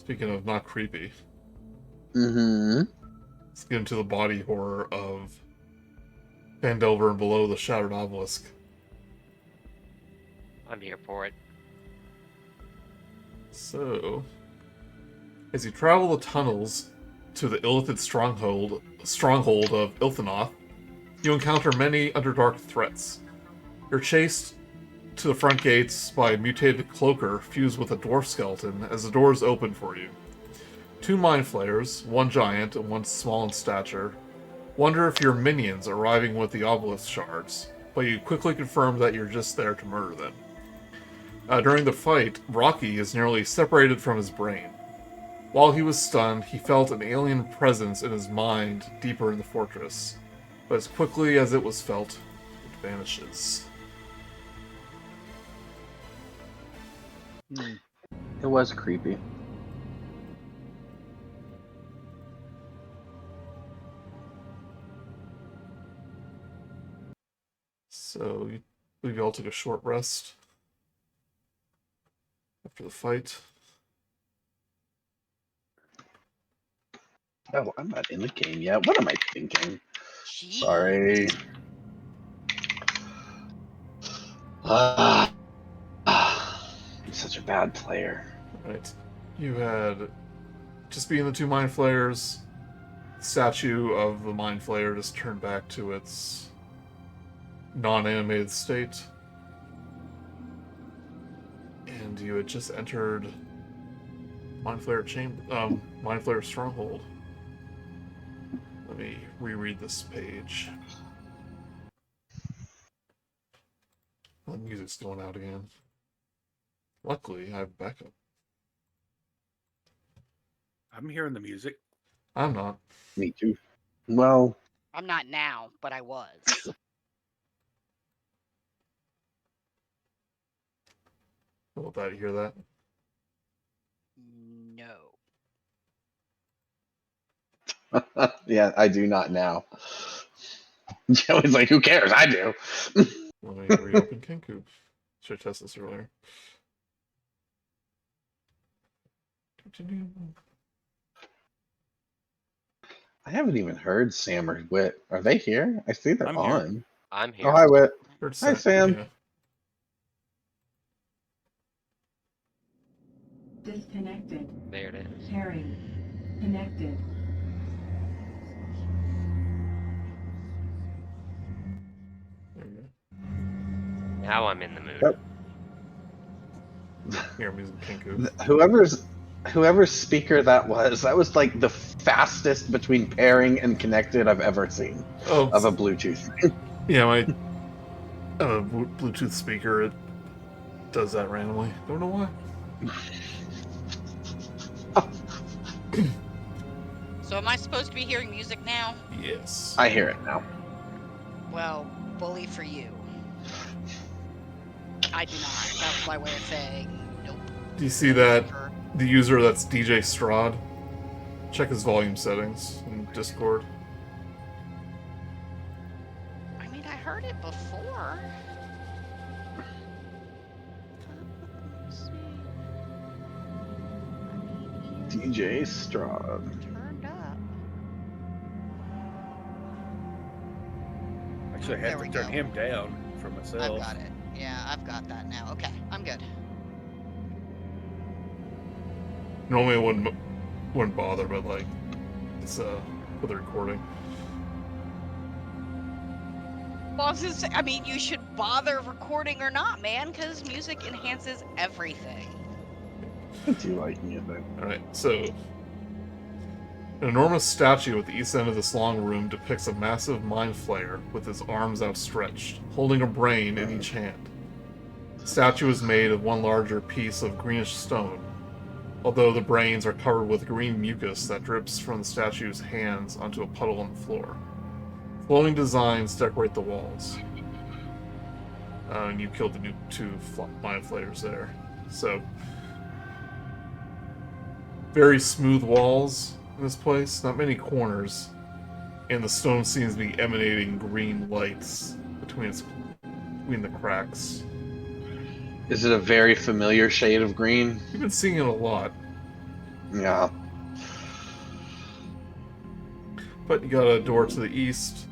Speaking of not creepy, Mm-hmm. let's get into the body horror of Phandelver and below the Shattered Obelisk. I'm here for it. So, as you travel the tunnels to the Illithid stronghold of Illithinoch, you encounter many Underdark threats. You're chased to the front gates by a mutated cloaker fused with a dwarf skeleton as the doors open for you. Two mind flayers, one giant and one small in stature, wonder if you're minions arriving with the obelisk shards, but you quickly confirm that you're just there to murder them. During the fight, Rok'kee is nearly separated from his brain. While he was stunned, he felt an alien presence in his mind deeper in the fortress, but as quickly as it was felt, it vanishes. It was creepy. So, you believe you all took a short rest after the fight. Oh, I'm not in the game yet. What am I thinking? Jeez. Sorry. I'm such a bad player. Right. You had, just being the two mind flayers, the statue of the mind flayer just turned back to its non-animated state. And you had just entered Mind Flayer Stronghold. Let me reread this page. The music's going out again. Luckily, I have backup. I'm hearing the music. I'm not. Me too. Well, I'm not now, but I was. Will that hear that? No. yeah, I do not now. Joey's like, who cares? I do. Let me reopen Kenku. Should have tested this earlier. I haven't even heard Sam or Whit. Are they here? I see they're I'm here. on. I'm here. Oh, hi, Whit. Heard Hi, Sam. Yeah. Disconnected. There it is. Pairing. Connected. There you Now I'm in the mood. Yep. go. Here, I'm using Kenku. Whoever's speaker that was like the fastest between pairing and connected I've ever seen Oh, of a Bluetooth. yeah, my Bluetooth speaker, it does that randomly. Don't know why. So am I supposed to be hearing music now? Yes. I hear it now. Well, bully for you. I do not. That's my way of saying nope. Do you see that? The user that's DJ Strahd? Check his volume settings in Discord. I mean, I heard it before. Let's see. DJ Strahd. Turned up. Actually, I There had we to turn go. him down for I've myself. got it. Yeah, I've got that now. Okay, I'm good. Normally it wouldn't bother, but like it's for the recording. Well, I was gonna say, I mean, you should bother recording or not, man, because music enhances everything. I do like music. Alright, so an enormous statue at the east end of this long room depicts a massive mind flayer with his arms outstretched, holding a brain in each hand. The statue is made of one larger piece of greenish stone, although the brains are covered with green mucus that drips from the statue's hands onto a puddle on the floor. Flowing designs decorate the walls. And you killed the new two mind flayers there. So, very smooth walls in this place, not many corners, and the stone seems to be emanating green lights between the cracks. Is it a very familiar shade of green? You've been seeing it a lot. Yeah. But you got a door to the east,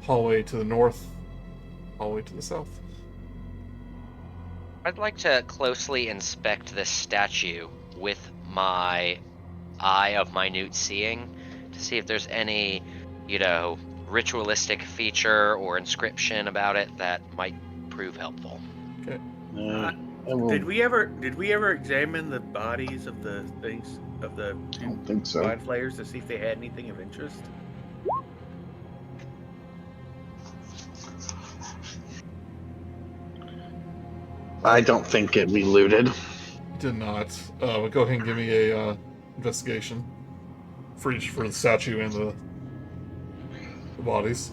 hallway to the north, hallway to the south. I'd like to closely inspect this statue with my eye of minute seeing to see if there's any, ritualistic feature or inscription about it that might prove helpful. Okay. Did we ever examine the bodies of the things of the I don't think so. mind flayers to see if they had anything of interest? I don't think we looted. Did not. But go ahead and give me a investigation for the statue and the bodies.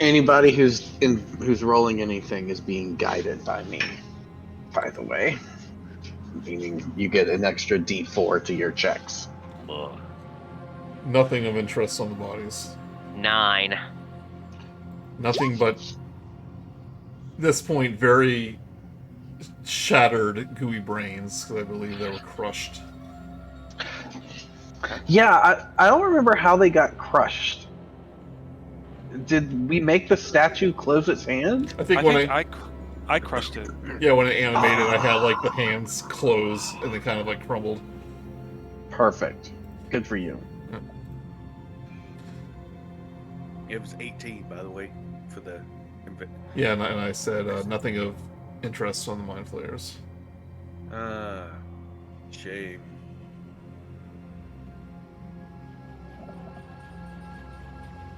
Anybody who's rolling anything is being guided by me. By the way, meaning you get an extra D4 to your checks. Ugh. Nothing of interest on the bodies. 9. Nothing but, at this point, very shattered, gooey brains, because I believe they were crushed. Yeah, I don't remember how they got crushed. Did we make the statue close its hand? I think I crushed it. yeah, when it animated, I had like the hands close and they kind of like crumbled. Perfect. Good for you. It was 18, by the way, for the. Yeah, and I said nothing of interest on the mind flayers. Shame.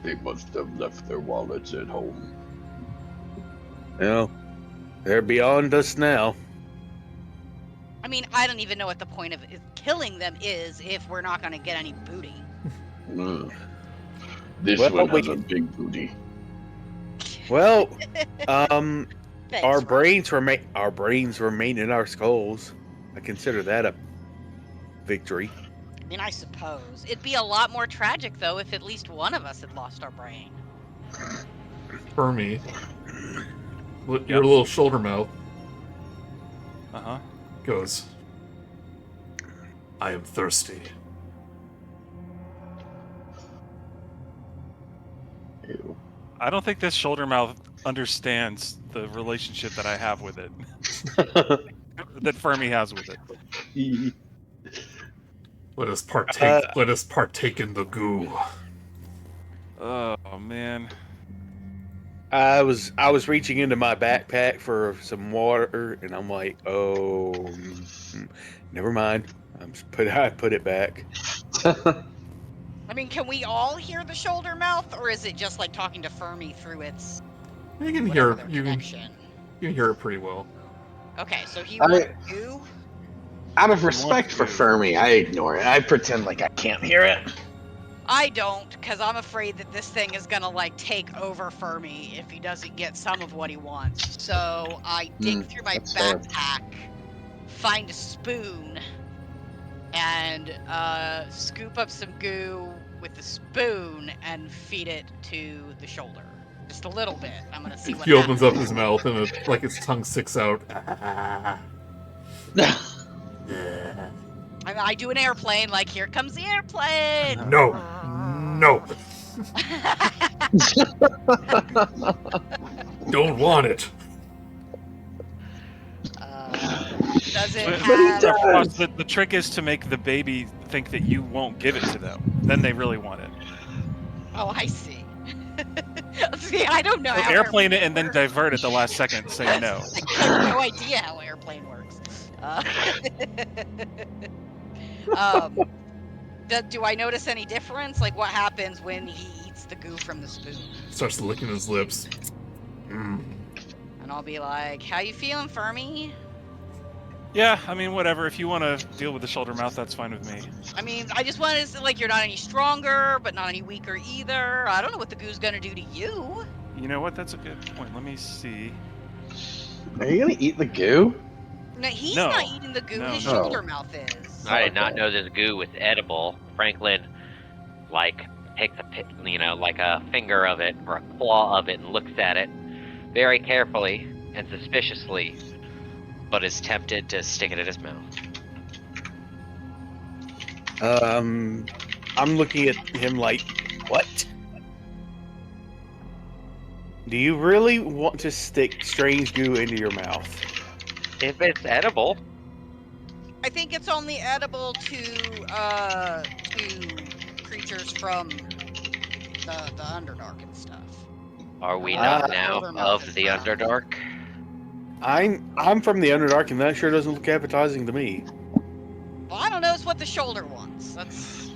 They must have left their wallets at home. Well, they're beyond us now. I mean, I don't even know what the point of killing them is if we're not going to get any booty. This Well, one we has a can- big booty. Well, Thanks, our Rob. brains remain in our skulls. I consider that a victory. I mean, I suppose. It'd be a lot more tragic, though, if at least one of us had lost our brain. Fermi, your little shoulder mouth Uh-huh. goes, I am thirsty. Ew. I don't think this shoulder mouth understands the relationship that I have with it. That Fermi has with it. Let us partake. Let us partake in the goo. Oh man. I was reaching into my backpack for some water, and I'm like, oh, never mind. I put it back. I mean, can we all hear the shoulder mouth, or is it just like talking to Fermi through its You can whatever hear. their You connection? can hear it pretty well. Okay, so he I- wants you. Out of respect for Fermi, I ignore it. I pretend like I can't hear it. I don't, because I'm afraid that this thing is gonna like take over Fermi if he doesn't get some of what he wants. So I dig through my that's fair. backpack, find a spoon, and scoop up some goo with the spoon and feed it to the shoulder. Just a little bit. I'm gonna see what He opens up happens. his mouth and like his tongue sticks out. I do an airplane, like, here comes the airplane! No, no, don't want it. Does it But- have... Of course, the trick is to make the baby think that you won't give it to them. Then they really want it. Oh, I see. See, I don't know So how airplane it and then works. divert at the last second, saying no. I have no idea how airplane works. Do I notice any difference? Like, what happens when he eats the goo from the spoon? Starts licking his lips. Mm. And I'll be like, how you feeling, Fermi? Yeah, I mean, whatever. If you want to deal with the shoulder mouth, that's fine with me. I mean, I just wanted to say, like, you're not any stronger, but not any weaker either. I don't know what the goo's gonna do to you. You know what? That's a good point. Let me see. Are you gonna eat the goo? No, he's No. not eating the goo. No, His no. shoulder mouth is. I did not know this goo was edible. Franklin, takes like a finger of it or a claw of it and looks at it very carefully and suspiciously, but is tempted to stick it in his mouth. I'm looking at him like, what? Do you really want to stick strange goo into your mouth? If it's edible. I think it's only edible to creatures from the Underdark and stuff. Are we Ah, not the now shoulder mouth of is the brown. Underdark? I'm from the Underdark, and that sure doesn't look appetizing to me. Well, I don't know. It's what the shoulder wants. That's.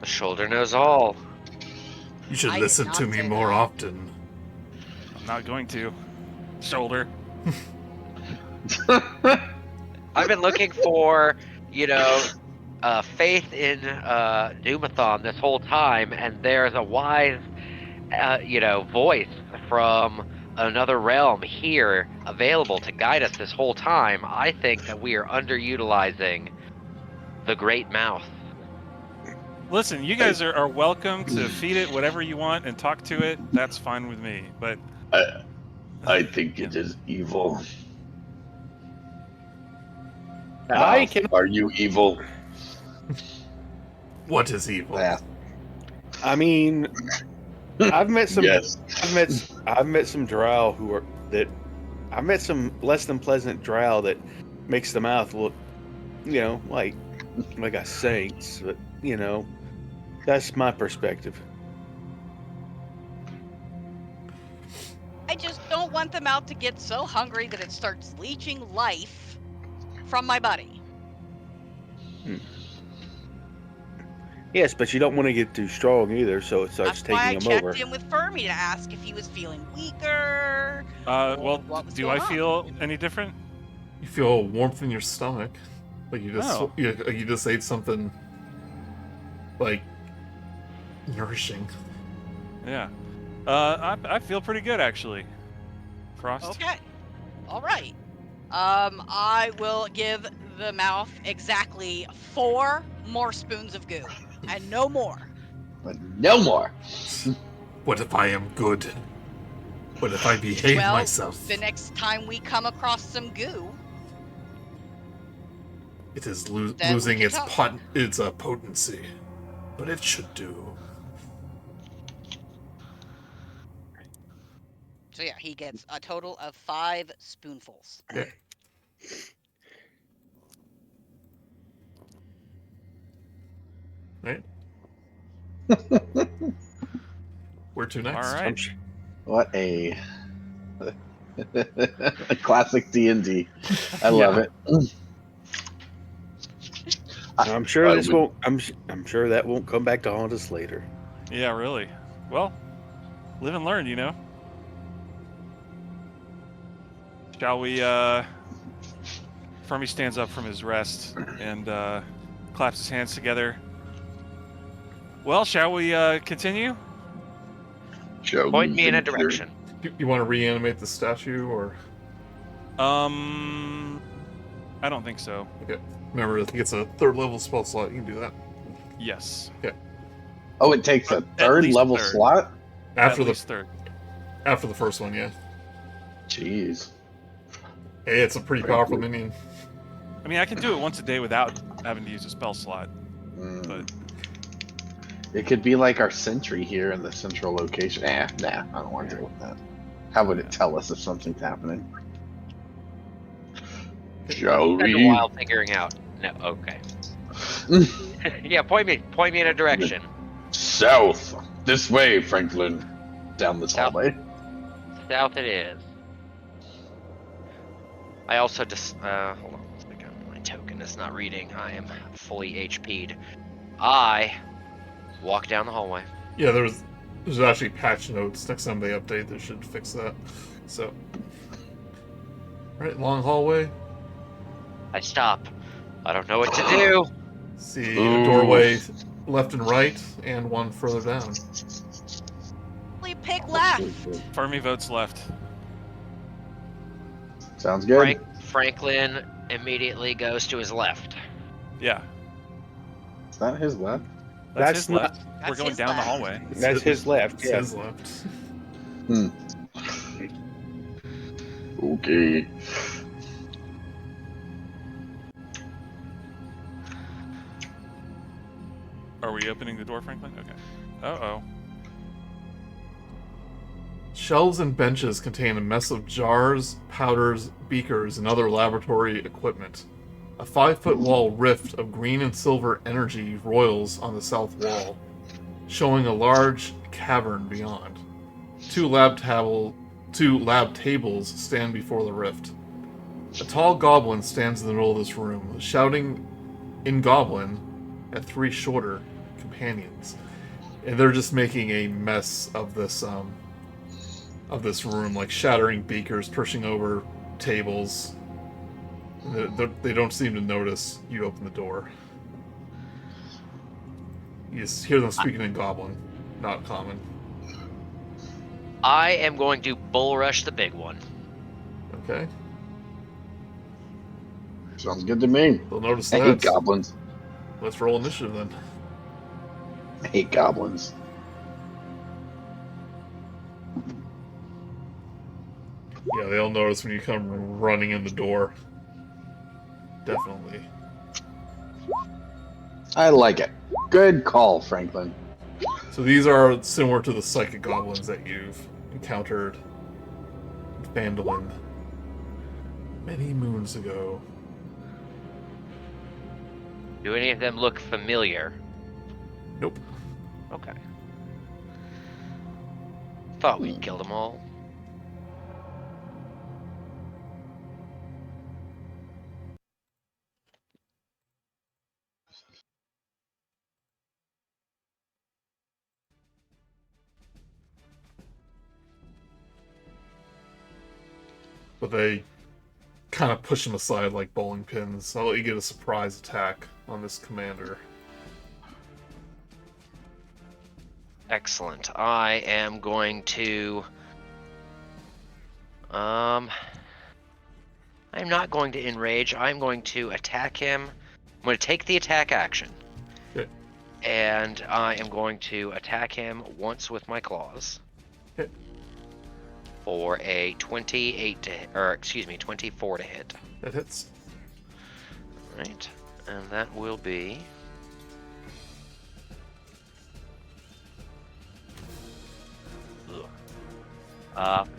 The shoulder knows all. You should I did listen to not me say more that. often. I'm not going to. Shoulder. I've been looking for, faith in Numathon this whole time, and there's a wise, voice from another realm here available to guide us this whole time. I think that we are underutilizing the Great Mouth. Listen, you guys are welcome to feed it whatever you want and talk to it. That's fine with me. But I think it is evil. I can. Are you evil? What is evil? Yeah. I mean, I've met some. Yes. I've met some drow who are that. I've met some less than pleasant drow that makes the mouth look, like a saint's. But that's my perspective. I just don't want the mouth to get so hungry that it starts leeching life from my body. Yes, but you don't want to get too strong either, so it starts That's why I taking him over. checked in with Fermi to ask if he was feeling weaker. Well, what was do I going on? feel any different? You feel warmth in your stomach, like you just Oh. you just ate something like nourishing. Yeah. I feel pretty good actually. Frost. Okay. All right. I will give the mouth exactly 4 more spoons of goo, and no more. But no more. What if I am good? What if I behave Well, myself? the next time we come across some goo, It is Then we losing can its talk. potency, but it should do. so yeah, he gets a total of 5 spoonfuls. Okay. Right. Where to next? All right. What a classic D&D. I love it. I'm sure I this would- won't. I'm sure that won't come back to haunt us later. Yeah, really. Well, live and learn, Shall we, Fermi stands up from his rest and claps his hands together. Well, shall we continue? Shall Point we me in a venture? direction. You want to reanimate the statue, or I don't think so. remember? I think it's a 3rd level spell slot. You can do that Yes. Oh, it takes a At 3rd least level third. slot? after At the least third. after the first one. Yeah. Jeez. Hey, it's a pretty powerful minion. I mean, I can do it once a day without having to use a spell slot, Mm. but It could be like our sentry here in the central location. Nah, I don't want to deal with that. How would it tell us if something's happening? Shall Spend a we? while figuring out. No, okay. Yeah, point me in a direction. South. This way, Franklin. Down this South. hallway. South it is. I also just hold on a second. My token is not reading. I am fully HP'd. I walk down the hallway. Yeah, there's actually patch notes. Next time they update, they should fix that. So, right, long hallway. I stop. I don't know what to do. See Ooh. a doorway left and right, and one further down. We pick left. Fermi votes left. Sounds good. Franklin immediately goes to his left. Yeah, It's not his left. that's his not- left. We're That's going his down the left. hallway. That's his left. It's Yeah. his left. Okay. Are we opening the door, Franklin? Okay. Uh-oh. Shelves and benches contain a mess of jars, powders, beakers, and other laboratory equipment. A 5-foot wall rift of green and silver energy roils on the south wall, showing a large cavern beyond. Two lab tables stand before the rift. A tall goblin stands in the middle of this room, shouting in Goblin at 3 shorter companions. And they're just making a mess of this room, like shattering beakers, pushing over tables. They don't seem to notice you open the door. You just hear them speaking in Goblin, not common. I am going to bull rush the big one. Okay. Sounds good to me. They'll notice I that. hate goblins. Let's roll initiative then. I hate goblins. Yeah, they'll notice when you come running in the door. Definitely. I like it. Good call, Franklin. So these are similar to the psychic goblins that you've encountered in Phandelver many moons ago. Do any of them look familiar? Nope. Okay. Thought we'd killed them all. But they kind of push them aside like bowling pins. I'll let you get a surprise attack on this commander. Excellent. I am going to... I'm not going to enrage. I'm going to attack him. I'm going to take the attack action. Okay. And I am going to attack him once with my claws. Okay. For a 28 to hit, or excuse me, 24 to hit. That hits. Right. And that will be...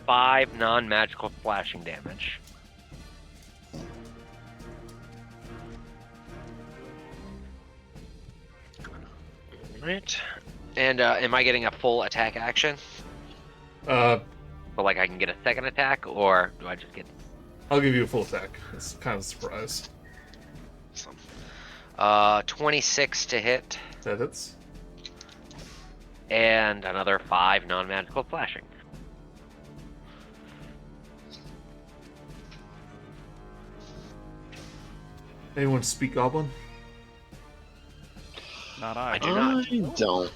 5 non-magical flashing damage. Right. And am I getting a full attack action? Uh, So like I can get a second attack, or do I just get... I'll give you a full attack. It's kind of a surprise. Awesome. 26 to hit, That hits. and another 5 non-magical flashing. Anyone speak Goblin? Not I. I do not. I don't.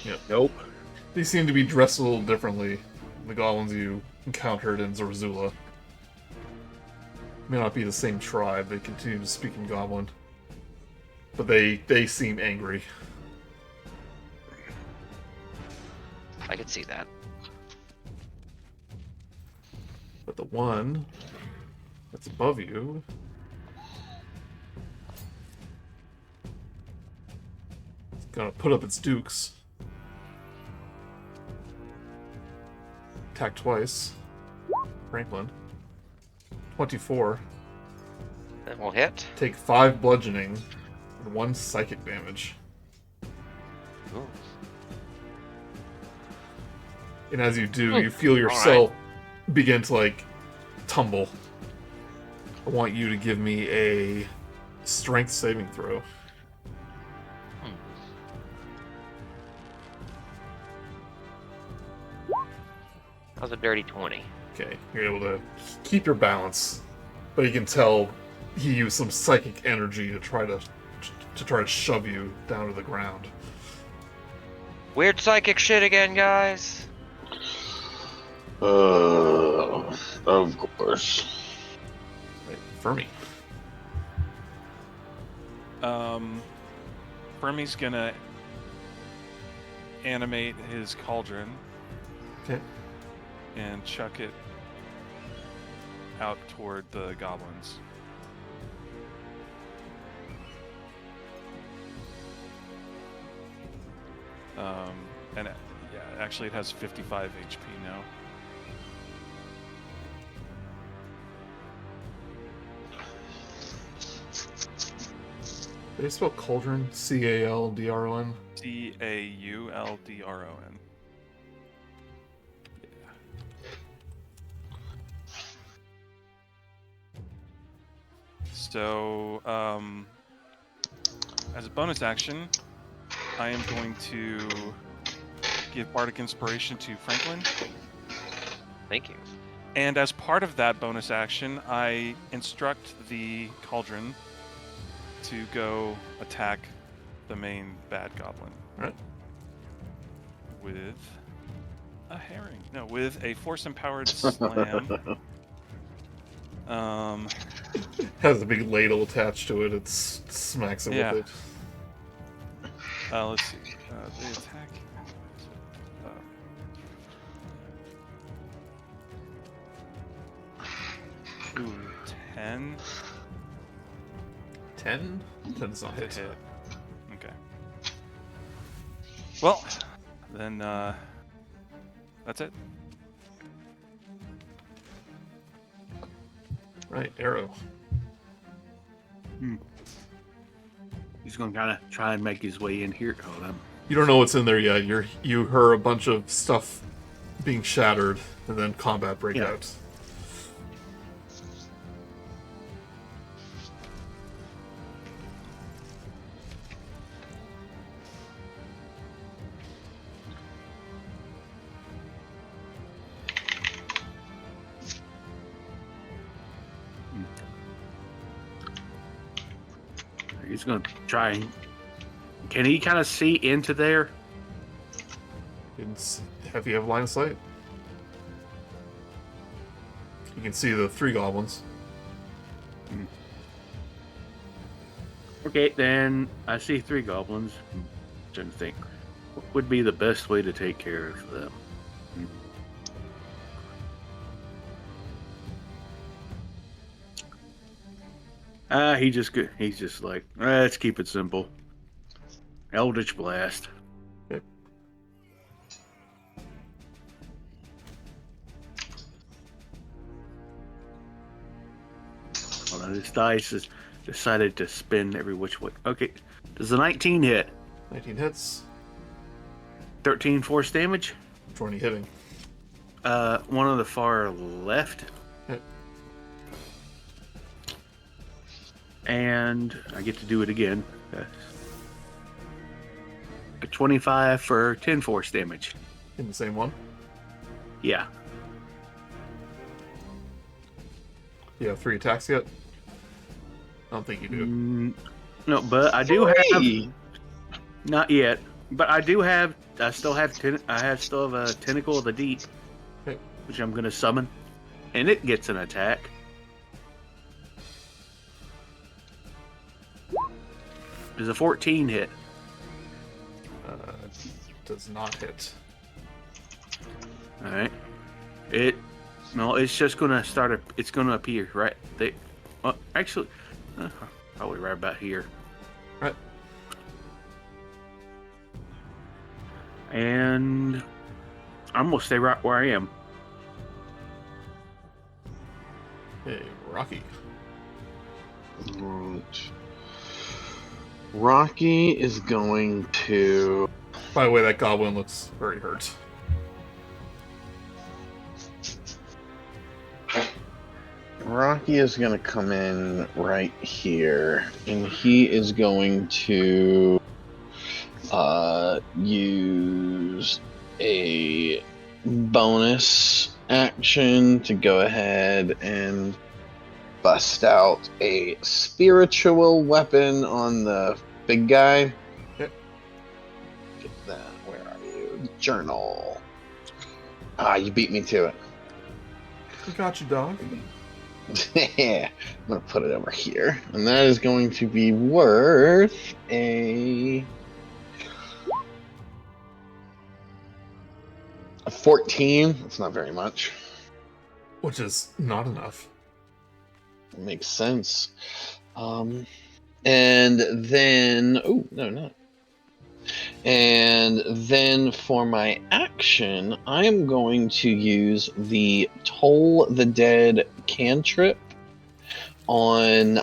Yep. Nope. They seem to be dressed a little differently than the goblins you encountered in Zorzula. May not be the same tribe, they continue to speak in Goblin. But they seem angry. I could see that. But the one that's above you... is gonna put up its dukes. Attack twice. Franklin. 24. That will hit. Take 5 bludgeoning and 1 psychic damage. Ooh. And as you do, you feel yourself begin to, like, tumble. I want you to give me a strength saving throw. That was a dirty 20. Okay, you're able to keep your balance, but you can tell he used some psychic energy to try to shove you down to the ground. Weird psychic shit again, guys. Of course. Right, Fermi. Fermi's gonna animate his cauldron Okay. and chuck it out toward the goblins. And yeah, actually it has 55 HP now. They spell cauldron, C-A-L-D-R-O-N. Cauldron. So, as a bonus action, I am going to give Bardic Inspiration to Franklin. Thank you. And as part of that bonus action, I instruct the Cauldron to go attack the main bad goblin. Alright. With a herring. No, with a force-empowered slam. Has a big ladle attached to it. It smacks it Yeah. with it. Let's see. The attack. Ooh, 10. 10? 10's not hit. Okay. Well, then that's it. Right, Erro. He's going to kind of try and make his way in here. Hold on. You don't know what's in there yet. You heard a bunch of stuff being shattered, and then combat break Yeah. out. He's going to try and... Can he kind of see into there? Have you have line of sight? You can see the 3 goblins. Okay, then I see 3 goblins. Trying to think, what would be the best way to take care of them? He's just like, let's keep it simple. Eldritch Blast. Okay. Hold on, this dice has decided to spin every which way. Okay, does the 19 hit? 19 hits. 13 force damage? Which one are you hitting? One on the far left. Okay. And I get to do it again. A 25 for 10 force damage. In the same one? Yeah. You have 3 attacks yet? I don't think you do. No, but I do have... Not yet. But I do have... I still have a Tentacle of the Deep. Okay. Which I'm going to summon. And it gets an attack. Does a 14 hit? Does not hit. Alright. It's just gonna start. It's gonna appear right. Actually, probably right about here. Right. And I'm gonna stay right where I am. Hey, Rocky. Right. Rok'kee is going to... By the way, that goblin looks very hurt. Rok'kee is going to come in right here, and he is going to use a bonus action to go ahead and bust out a spiritual weapon on the big guy. Okay. Get that. Where are you? Journal. You beat me to it. We got you, dog. I'm gonna put it over here, and that is going to be worth a 14. That's not very much. Which is not enough. It makes sense. And then, oh no, no. And then for my action, I am going to use the Toll the Dead cantrip on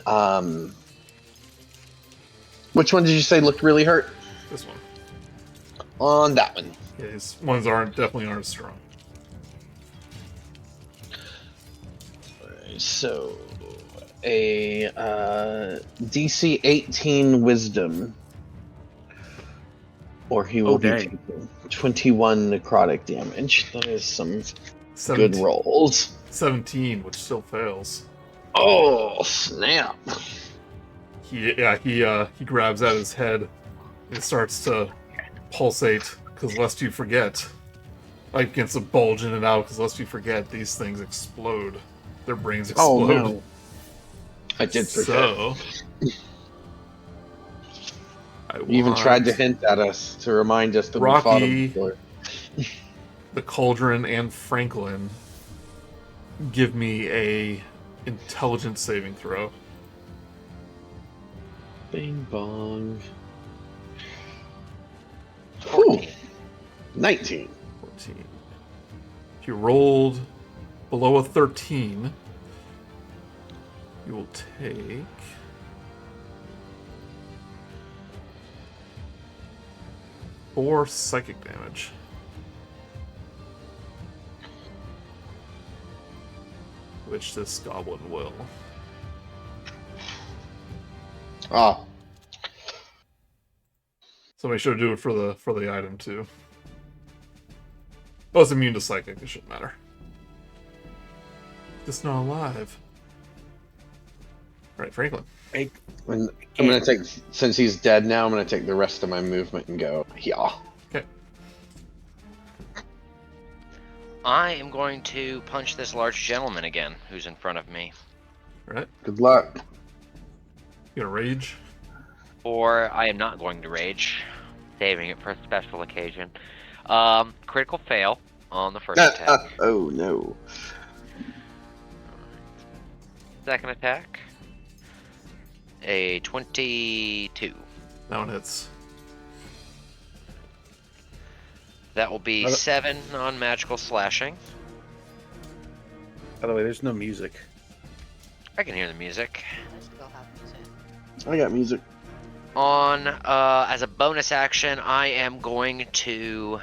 which one did you say looked really hurt? This one. On that one. Yeah, his ones definitely aren't strong. So a DC 18 Wisdom, or he will be taking 21 necrotic damage. That is some good rolls. 17, which still fails. Oh snap! He grabs at his head. It starts to pulsate, because lest you forget, like against a bulge in and out, because lest you forget, these things explode. Their brains explode. Oh no! I did forget. So, you even tried to hint at us to remind us that we fought him before. The Cauldron and Franklin give me a intelligence saving throw. Bing bong. 14. 19. 14. If you rolled below a 13, you will take 4 psychic damage. Which this goblin will. Ah. So make sure to do it for the item too. Oh, it's immune to psychic. It shouldn't matter. It's not alive. Right, Franklin. I'm gonna take, since he's dead now, I'm gonna take the rest of my movement and go, yeah. Okay. I am going to punch this large gentleman again, who's in front of me. Alright. Good luck. You gonna rage? Or I am not going to rage, saving it for a special occasion. Critical fail on the first attack. Oh no. Second attack, a 22. That one hits. That will be 7 non-magical slashing. By the way, there's no music. I can hear the music. I still have music. I got music. On, as a bonus action, I am going to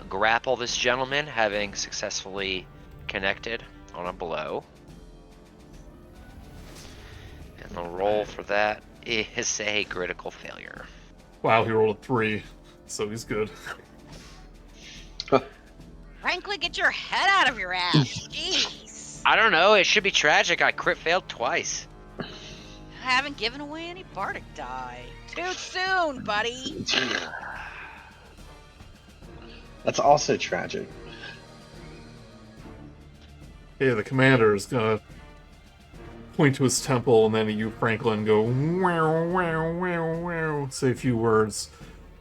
grapple this gentleman, having successfully connected on a blow. And the roll for that is a critical failure. Wow, he rolled a 3, so he's good. Frankly, get your head out of your ass. Jeez. I don't know, it should be tragic. I crit failed twice. I haven't given away any bardic die. Too soon, buddy. That's also tragic. Yeah, the commander is gonna point to his temple, and then you, Franklin, go wow, wow, wow, wow. Say a few words.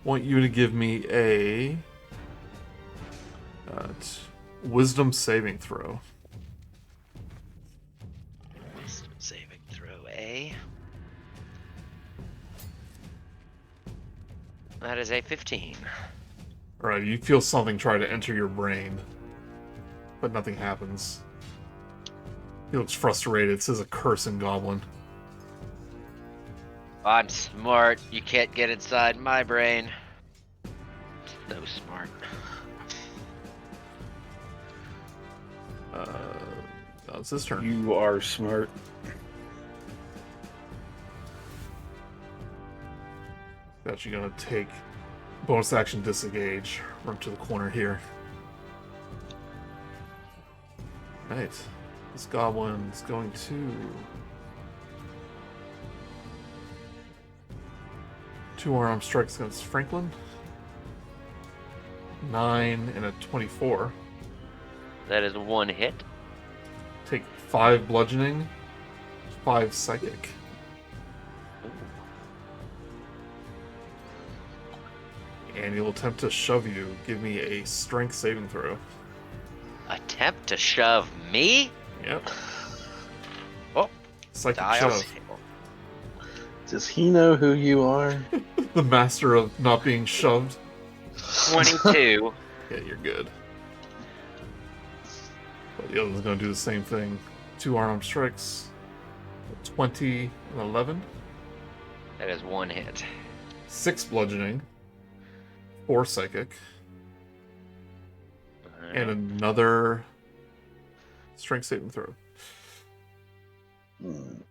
Want you to give me a wisdom saving throw. Wisdom saving throw, eh? That is a 15. Alright, you feel something try to enter your brain, but nothing happens. He looks frustrated, says a curse in Goblin. I'm smart. You can't get inside my brain. So smart. It's his turn. You are smart. Actually gonna take bonus action disengage. Run to the corner here. Right. This goblin's going to 2 arm strikes against Franklin. 9 and a 24. That is 1 hit. Take 5 bludgeoning, 5 psychic. And he'll attempt to shove you. Give me a strength saving throw. Attempt to shove me? Yep. Oh, Psychic dial shove. table. Does he know who you are? The master of not being shoved. 22. Yeah, you're good. But the other one's going to do the same thing. 2 unarmed strikes. 20 and 11. That is 1 hit. 6 bludgeoning. 4 psychic. And another strength saving throw.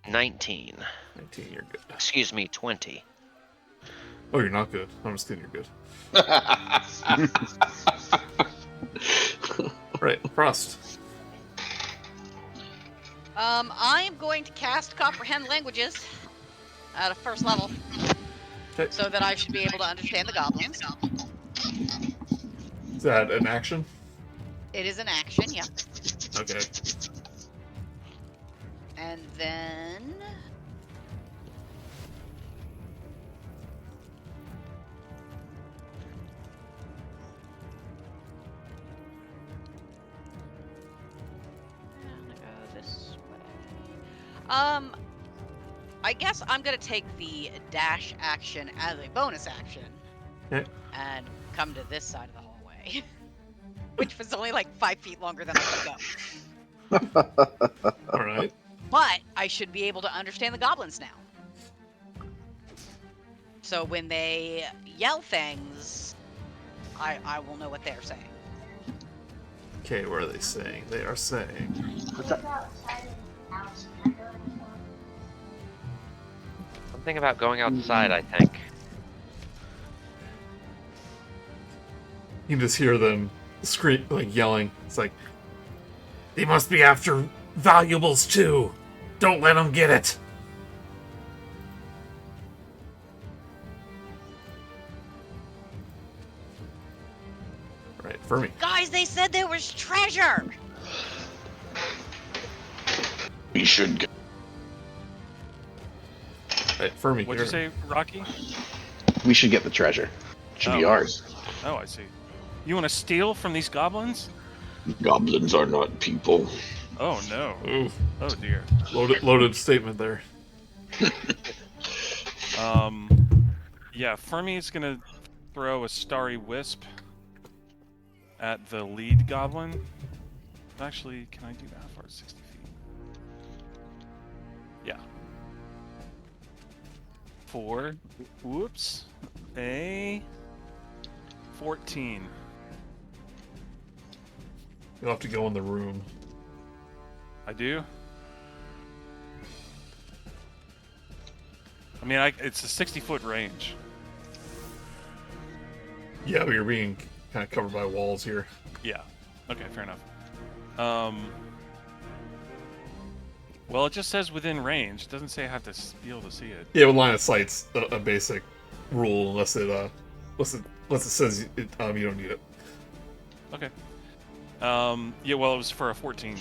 19. 19, you're good. Excuse me, 20. Oh, you're not good. I'm just kidding, you're good. Right, Frost. I'm going to cast Comprehend Languages at a first level. Okay. So that I should be able to understand the goblins. Is that an action? It is an action, yeah. Okay. And then... I'm gonna go this way. I guess I'm gonna take the dash action as a bonus action. Okay. And come to this side of the hallway. Which was only like 5 feet longer than I could go. Alright. But I should be able to understand the goblins now. So when they yell things, I will know what they're saying. Okay, what are they saying? They are saying... Something about going outside, I think. You can just hear them scream, like yelling. It's like, they must be after valuables too. Don't let them get it. Right, Fermi. Guys, they said there was treasure! We should go. Right, Fermi. What'd you say, Rocky? We should get the treasure. It should be Oh. ours. Oh, I see. You want to steal from these goblins? Goblins are not people. Oh no. Ooh, Oh dear. loaded statement there. Yeah, Fermi's gonna throw a starry wisp at the lead goblin. Actually, can I do that? How far? 60 feet. Yeah. 4. Whoops. A 14. You'll have to go in the room. I do. I mean, it's a 60-foot range. Yeah, but you're being kind of covered by walls here. Yeah. Okay, fair enough. Well, it just says within range. It doesn't say I have to be able to see it. Yeah, with line of sight's a basic rule, unless it says you don't need it. Okay. Yeah, well, it was for a 14.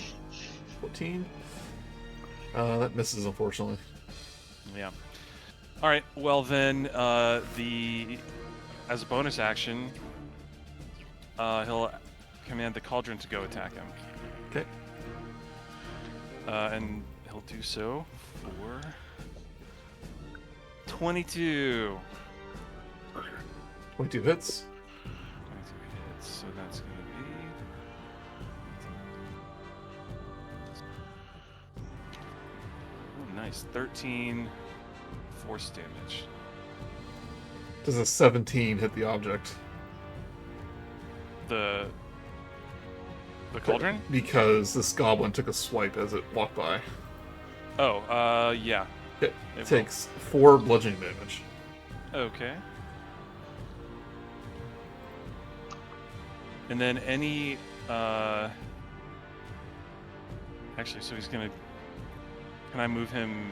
14. That misses, unfortunately. Yeah. All right. Well, then, as a bonus action, he'll command the cauldron to go attack him. Okay. And he'll do so for 22. 22 hits. 22 hits. So that's going to be. Oh, nice. 13 force damage. Does a 17 hit the object? The cauldron? Because this goblin took a swipe as it walked by. Oh, yeah. It It takes 4 bludgeoning damage. Okay. And then any, actually, so he's gonna, can I move him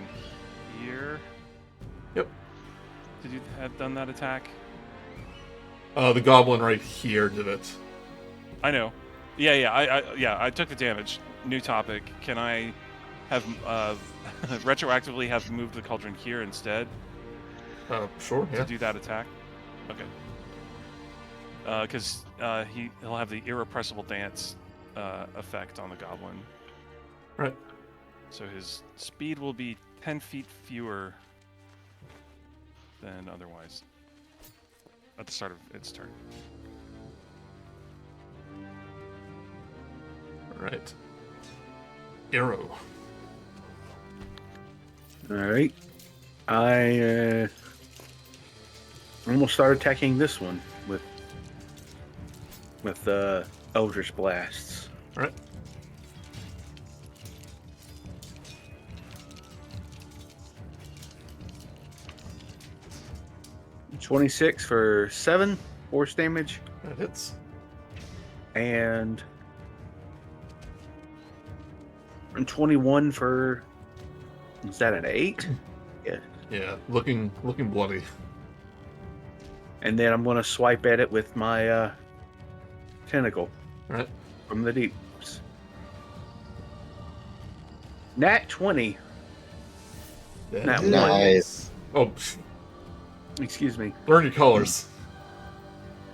here? Yep. Did you have done that attack? The goblin right here did it. I know. Yeah, I took the damage. New topic. Can I have, retroactively have moved the cauldron here instead Sure, to yeah. do that attack? Okay. Because he'll have the irrepressible dance effect on the goblin. Right. So his speed will be 10 feet fewer than otherwise at the start of its turn. Alright. Erro. Alright. I'm gonna start attacking this one with Eldritch Blasts. Alright. $26 for 7 force damage, That hits. and 21 for. Is that an 8? Yeah. Yeah, looking bloody. And then I'm gonna swipe at it with my tentacle Alright. from the deeps. Nat 20. That That hits. Nice. Oh, Excuse me. learn your colors.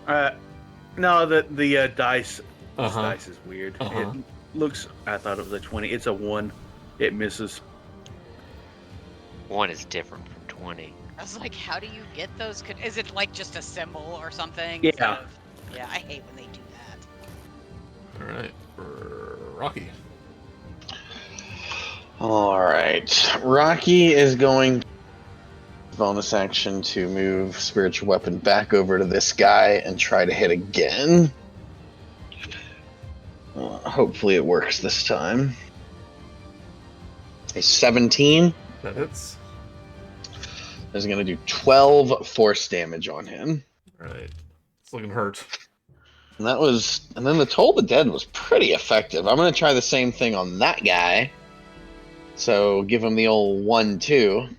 No, the dice. This Uh-huh. dice is weird. Uh-huh. It looks. I thought it was a 20. It's a 1. It misses. 1 is different from 20. I was like, how do you get those? Is it like just a symbol or something? Yeah. instead of- Yeah, I hate when they do that. Alright. For Rocky. All right. Rocky is going bonus action to move spiritual weapon back over to this guy and try to hit again. Hopefully it works this time. A 17 That hits. is going to do 12 force damage on him. Alright. It's looking hurt. And then the Toll the Dead was pretty effective. I'm going to try the same thing on that guy. So give him the old 1-2.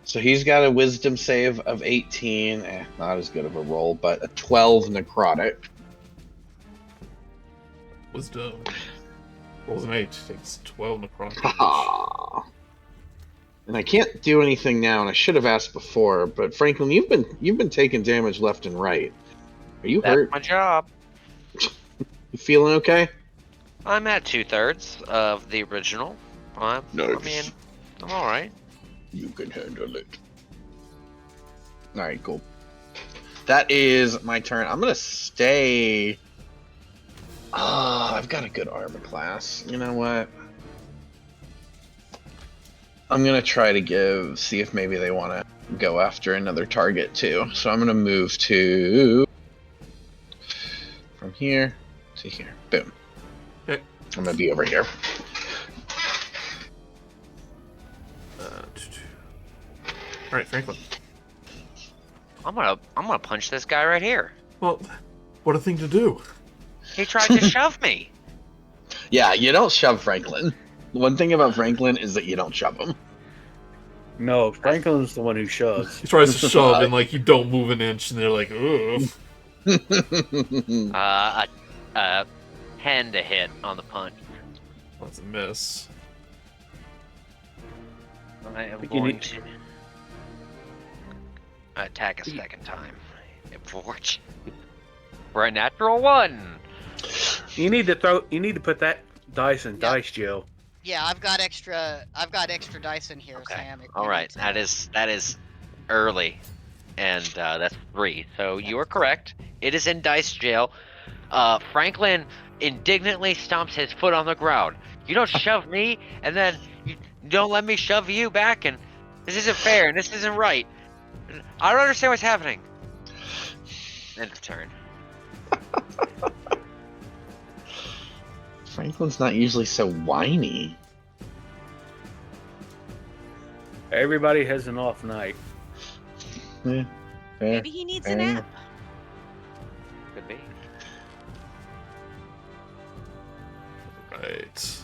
So he's got a wisdom save of 18. Not as good of a roll, but a 12 necrotic. Wisdom. Rolls an 8. Takes 12 necrotic. Haha. And I can't do anything now, and I should have asked before, but Franklin, you've been taking damage left and right. Are you That's hurt? my job. You feeling okay? I'm at 2/3 of the original. I Nice. mean, I'm alright. You can handle it. Alright, cool. That is my turn. I'm gonna stay. I've got a good armor class. You know what? I'm gonna try to see if maybe they want to go after another target too. So I'm gonna move to from here to here. Boom. Okay. I'm gonna be over here. Alright, Franklin. I'm gonna punch this guy right here. Well, what a thing to do. He tried to shove me. Yeah, you don't shove Franklin. One thing about Franklin is that you don't shove him. No, Franklin's the one who shoves. He tries to shove and like you don't move an inch and they're like, ugh. A 10 to hit on the punch. That's a miss. I am think you going need- to attack a second time. For a natural 1. You need to put that dice in dice jail. Yeah, I've got extra dice in here, Okay. Sam. All right. That is early, and that's 3. So you are correct. It is in dice jail. Franklin indignantly stomps his foot on the ground. You don't shove me, and then you don't let me shove you back, and this isn't fair, and this isn't right. I don't understand what's happening. End of turn. Franklin's not usually so whiny. Everybody has an off night. Yeah, fair. Maybe he needs a fair nap. enough. Could be. Right.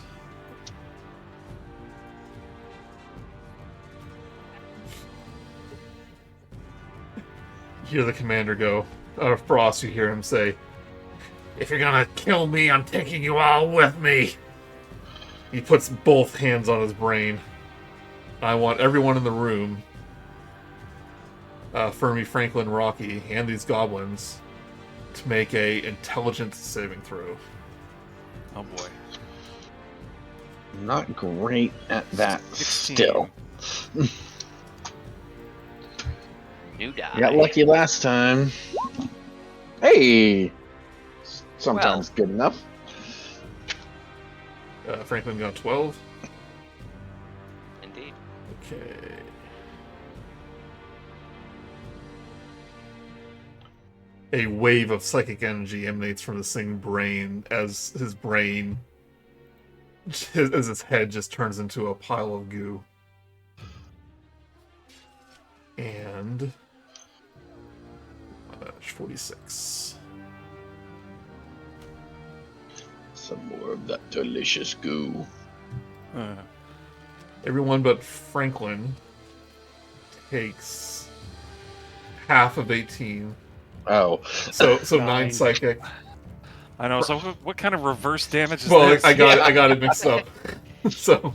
You hear the commander go, Frost, you hear him say, "If you're gonna kill me, I'm taking you all with me." He puts both hands on his brain. I want everyone in the room, Fermi, Franklin, Rok'kee, and these goblins, to make a intelligence saving throw. Oh boy. I'm not great at that 16. still. New die. I got lucky last time. Hey! Sometimes good enough. Franklin got 12. Indeed. Okay. A wave of psychic energy emanates from the same brain as his brain, as his head just turns into a pile of goo. And 46. Some more of that delicious goo. Everyone but Franklin takes half of 18. Oh. So 9 9. psychic. I know. So what kind of reverse damage is Well, this? I got it mixed up. So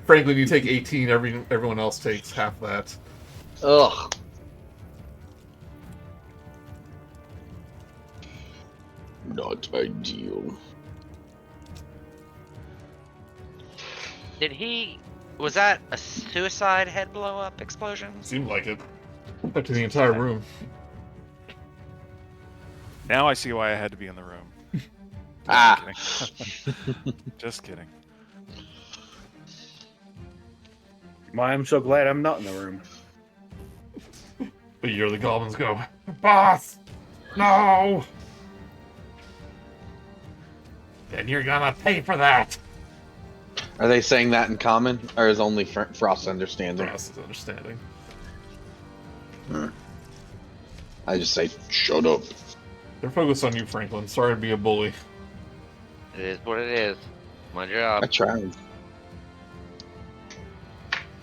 Franklin, you take 18. Everyone else takes half that. Ugh. Not ideal. Was that a suicide head blow up explosion? Seemed like it. Up to the entire room. Now I see why I had to be in the room. Ah. Just kidding. Why I'm so glad I'm not in the room. But you hear the goblins go, "Boss! No! Then you're gonna pay for that!" Are they saying that in common, or is only Frost understanding? Frost is understanding. I just say, Shut up. They're focused on you, Franklin. Sorry to be a bully. It is what it is. My job. I tried.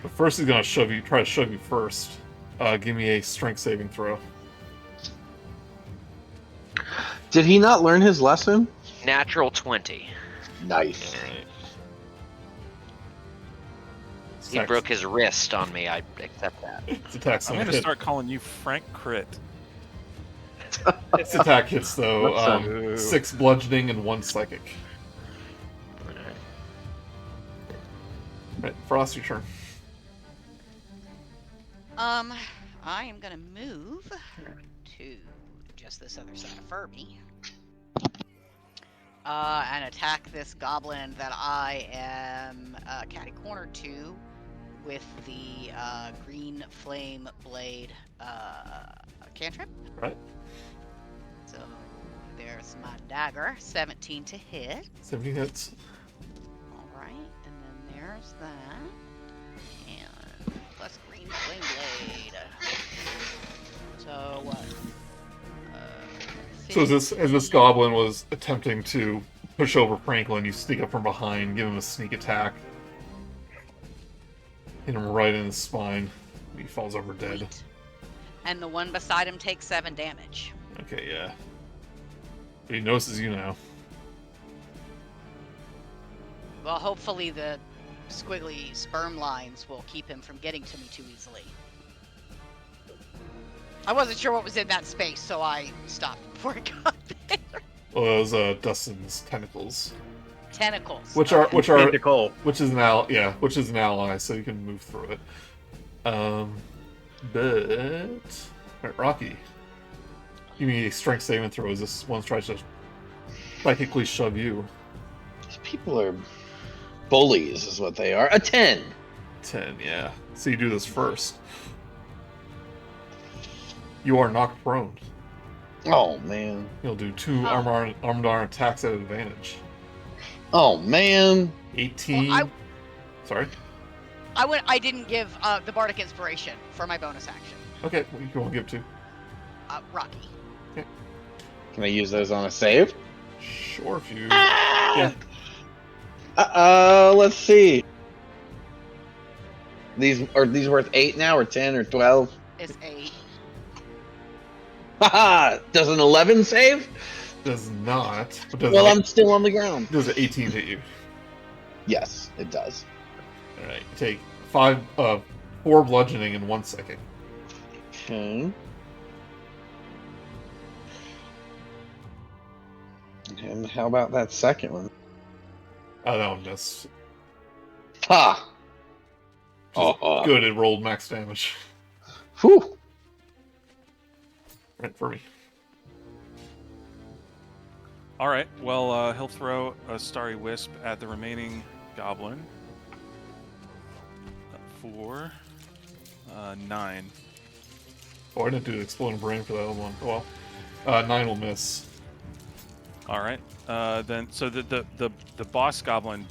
But first he's gonna try to shove you first. Give me a strength saving throw. Did he not learn his lesson? Natural 20. Nice. Alright. He broke his wrist on me. I accept that. Its attack's I'm gonna going to hit. start calling you Frank Crit. Its attack hits though. That's 6 bludgeoning and 1 psychic. Alright. Right, Frost, your turn. I am gonna move to just this other side of Fermi. And attack this goblin that I am catty cornered to with the green flame blade cantrip. Right. So there's my dagger, 17 to hit. 17 hits. All right, and then there's that, and plus green flame blade. So what? So as this goblin was attempting to push over Franklin, you sneak up from behind, give him a sneak attack. Hit him right in the spine. He falls over dead. Sweet. And the one beside him takes 7 damage. Okay, yeah. But he notices you now. Well, hopefully the squiggly sperm lines will keep him from getting to me too easily. I wasn't sure what was in that space, so I stopped before it got there. Well, those Dustin's tentacles, Tentacles. which is an ally, so you can move through it. But right, Rok'kee, give me a strength saving throw as this one tries to psychically shove you. These people are bullies, is what they are. A 10. 10, yeah. So you do this first. You are knocked prone. Oh man. You'll do 2 armor attacks at advantage. Oh man. 18. Well, Sorry. I didn't give the bardic inspiration for my bonus action. Okay, well, you can give 2. Rok'kee. Can I use those on a save? Sure, if you. Ah! Yeah. Let's see. These worth 8 now, or 10, or 12? Is 8. Haha! Does an 11 save? Does not. But does Well, it, I'm still on the ground. Does an 18 hit you? Yes, it does. Alright, take 4 bludgeoning and 1 psychic. Okay. And how about that second one? Oh, that one missed. Ha! Good, it rolled max damage. Whew! Right, for me. All right. Well, he'll throw a starry wisp at the remaining goblin for 9. Oh, I didn't do the exploding brain for that one. Well, 9 will miss. All right. Then, so the boss goblin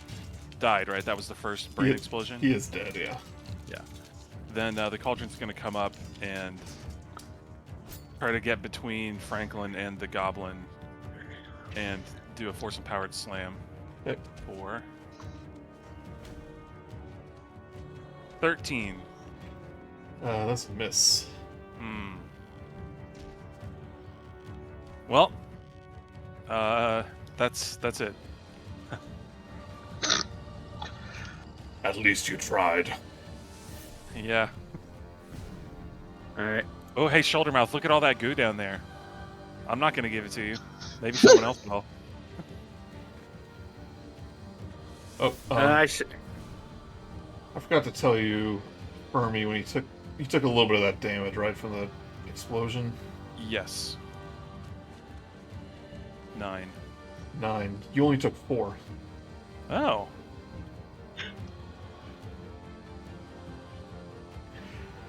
died, right? That was the first brain explosion. He is dead. Yeah. Yeah. Then the cauldron's going to come up and try to get between Franklin and the goblin and do a force empowered slam for 13. That's a miss. Well, that's it. At least you tried. Yeah. All right. Oh, hey, shoulder mouth! Look at all that goo down there. I'm not gonna give it to you. Maybe someone else will. Oh, I forgot to tell you, Fermi, when you took a little bit of that damage, right, from the explosion? Yes. 9. 9. You only took 4. Oh.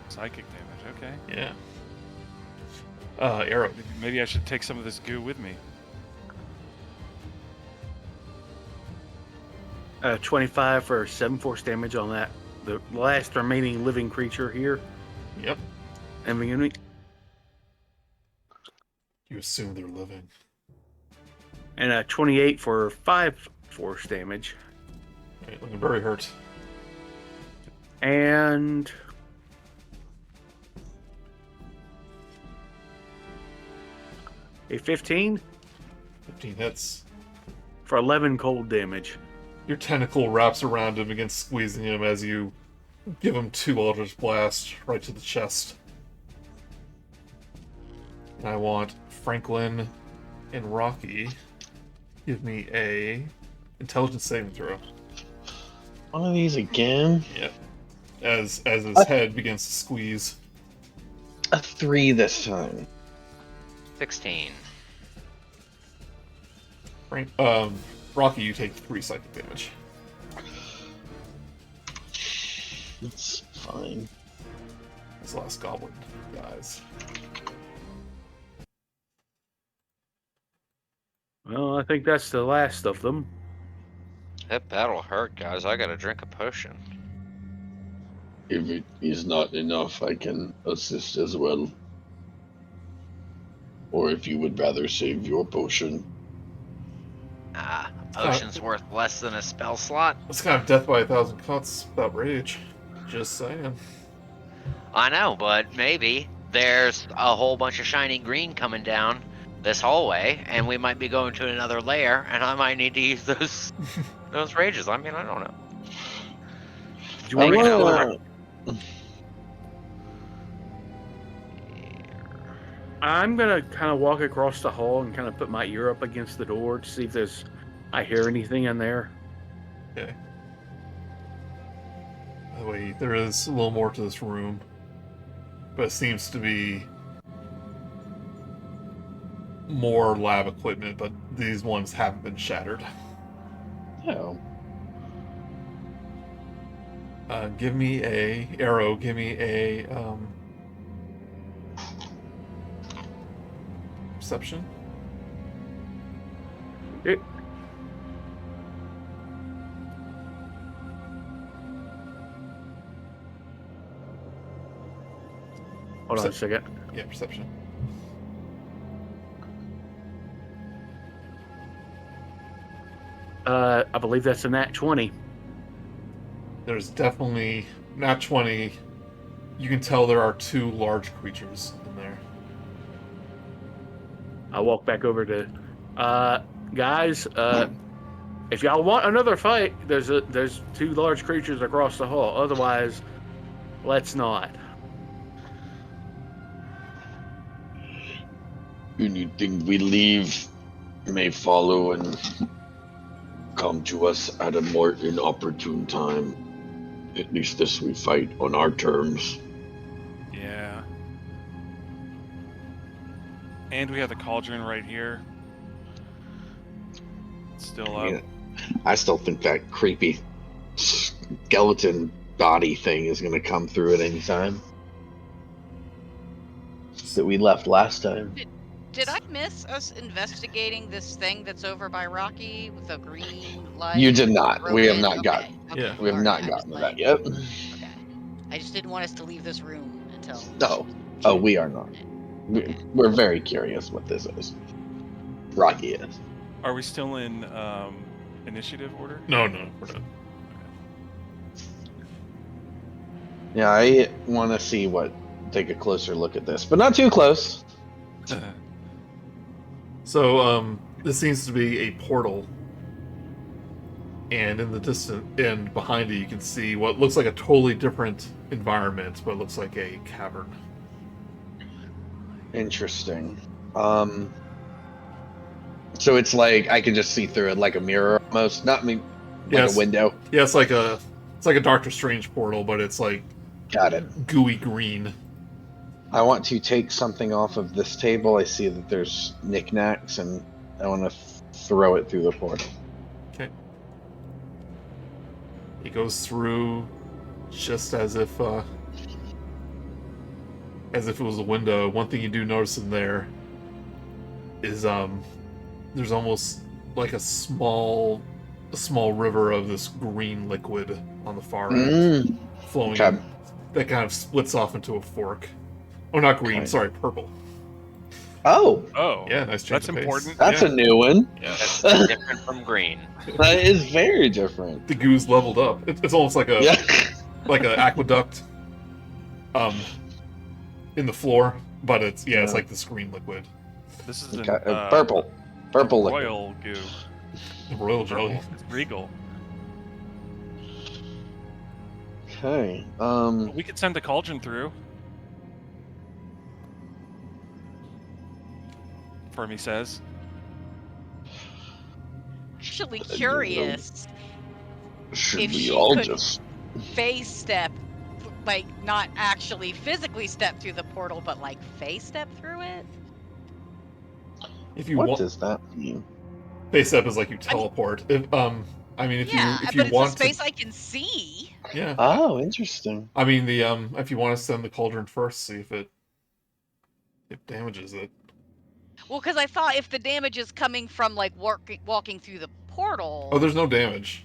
Psychic damage, okay. Yeah. Erro. Maybe I should take some of this goo with me. 25 for 7 force damage on that. The last remaining living creature here. Yep. And You assume they're living. And 28 for 5 force damage. Right, looking very hurt. And a 15 15 hits. for 11 cold damage. Your tentacle wraps around him, begins squeezing him as you give him 2 Eldritch Blasts right to the chest. And I want Franklin and Rok'kee. Give me a intelligence saving throw. One of these again? Yep. As his head begins to squeeze. A 3 this time. 16. Rok'kee, you take 3 psychic damage. That's fine. This last goblin dies. Well, I think that's the last of them. That battle hurt, guys. I gotta drink a potion. If it is not enough, I can assist as well. Or if you would rather save your potion. A potion's worth less than a spell slot. It's kind of death by 1,000 cuts without rage. Just saying. I know, but maybe there's a whole bunch of shiny green coming down this hallway, and we might be going to another layer, and I might need to use those rages. I mean, I don't know. Do you want me to wanna... I'm gonna kind of walk across the hall and kind of put my ear up against the door to see if I hear anything in there. Okay. By the way, there is a little more to this room, but it seems to be more lab equipment, but these ones haven't been shattered. Oh. Give me a Erro. Give me a perception. Hold on a second. Yeah, perception. I believe that's a nat 20. There's definitely nat 20. You can tell there are 2 large creatures in there. I walk back over to, guys. If y'all want another fight, there's 2 large creatures across the hall. Otherwise, let's not. Anything we leave may follow and come to us at a more inopportune time. At least this we fight on our terms. Yeah. And we have the cauldron right here. still I up. mean, I still think that creepy skeleton body thing is going to come through at any time. That we left last time. Did I miss us investigating this thing that's over by Rok'kee with the green light? You did not. We have broken? not Okay, gotten. okay, Yeah. We have all not right, gotten to that yet. Okay. I just didn't want us to leave this room until. No. Oh, we are not. Okay. We're very curious what this is. Rok'kee is. Are we still in initiative order? No, we're not. Yeah, I want to take a closer look at this, but not too close. So, this seems to be a portal. And in the distant and behind it, you can see what looks like a totally different environment, but it looks like a cavern. Interesting. So it's like I can just see through it like a mirror almost. Not me, like Yes. a window. Yeah, it's like a Doctor Strange portal, but it's like Got it. gooey green. I want to take something off of this table. I see that there's knickknacks, and I want to throw it through the portal. Okay. It goes through just as if it was a window. One thing you do notice in there is there's almost like a small river of this green liquid on the far end flowing Okay. in, that kind of splits off into a fork. Oh, not green, Okay. sorry, purple. Oh, Oh, Yeah, nice change that's of pace. important. that's Yeah. a new one. That's different from green. That is very different. The goo's leveled up. It's almost like a Yeah. like an aqueduct in the floor, but it's Yeah. it's like this green liquid. This is Okay. an, Purple liquid. royal goo. The royal jelly. Purple. It's regal. Okay. We could send the cauldron through. Fermi says. Actually curious Should if we she all could- just? face step, like not actually physically step through the portal, but like face step through it. If you What want, does that mean? face step is like you teleport. If Yeah, if but you it's want a space I can see. to, yeah. Oh, interesting. I mean the if you want to send the cauldron first, see if it damages it. Well, because I thought if the damage is coming from like walking through the portal. Oh, there's no damage.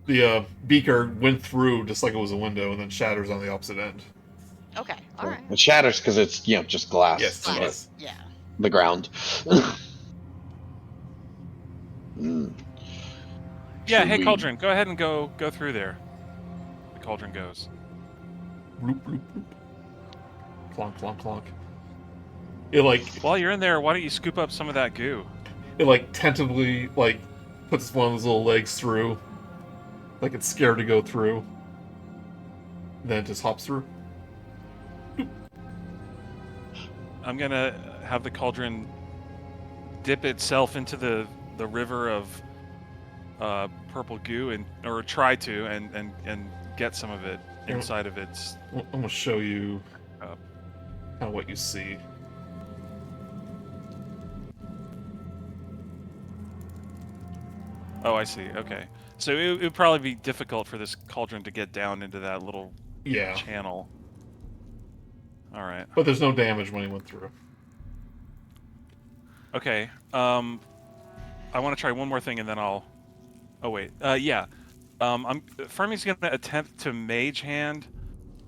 The beaker went through just like it was a window and then shatters on the opposite end. Okay, all right. It shatters because it's just glass. Yes, on glass. Yeah. the ground. Mm. Yeah, Should hey we- cauldron, go ahead and go through there. The cauldron goes. Bloop, bloop, bloop. Clonk, clonk, clonk. It like While you're in there, why don't you scoop up some of that goo? it like tentatively like puts one of those little legs through, like it's scared to go through. Then it just hops through. I'm gonna have the cauldron dip itself into the river of purple goo or try to and get some of it inside of its. I'm gonna show you Uh, kind of what you see. Oh, I see. Okay, so it would probably be difficult for this cauldron to get down into that little Yeah, channel. All right. but there's no damage when he went through. Okay. I want to try one more thing and then I'll. Oh wait. Yeah. Fermi's gonna attempt to mage hand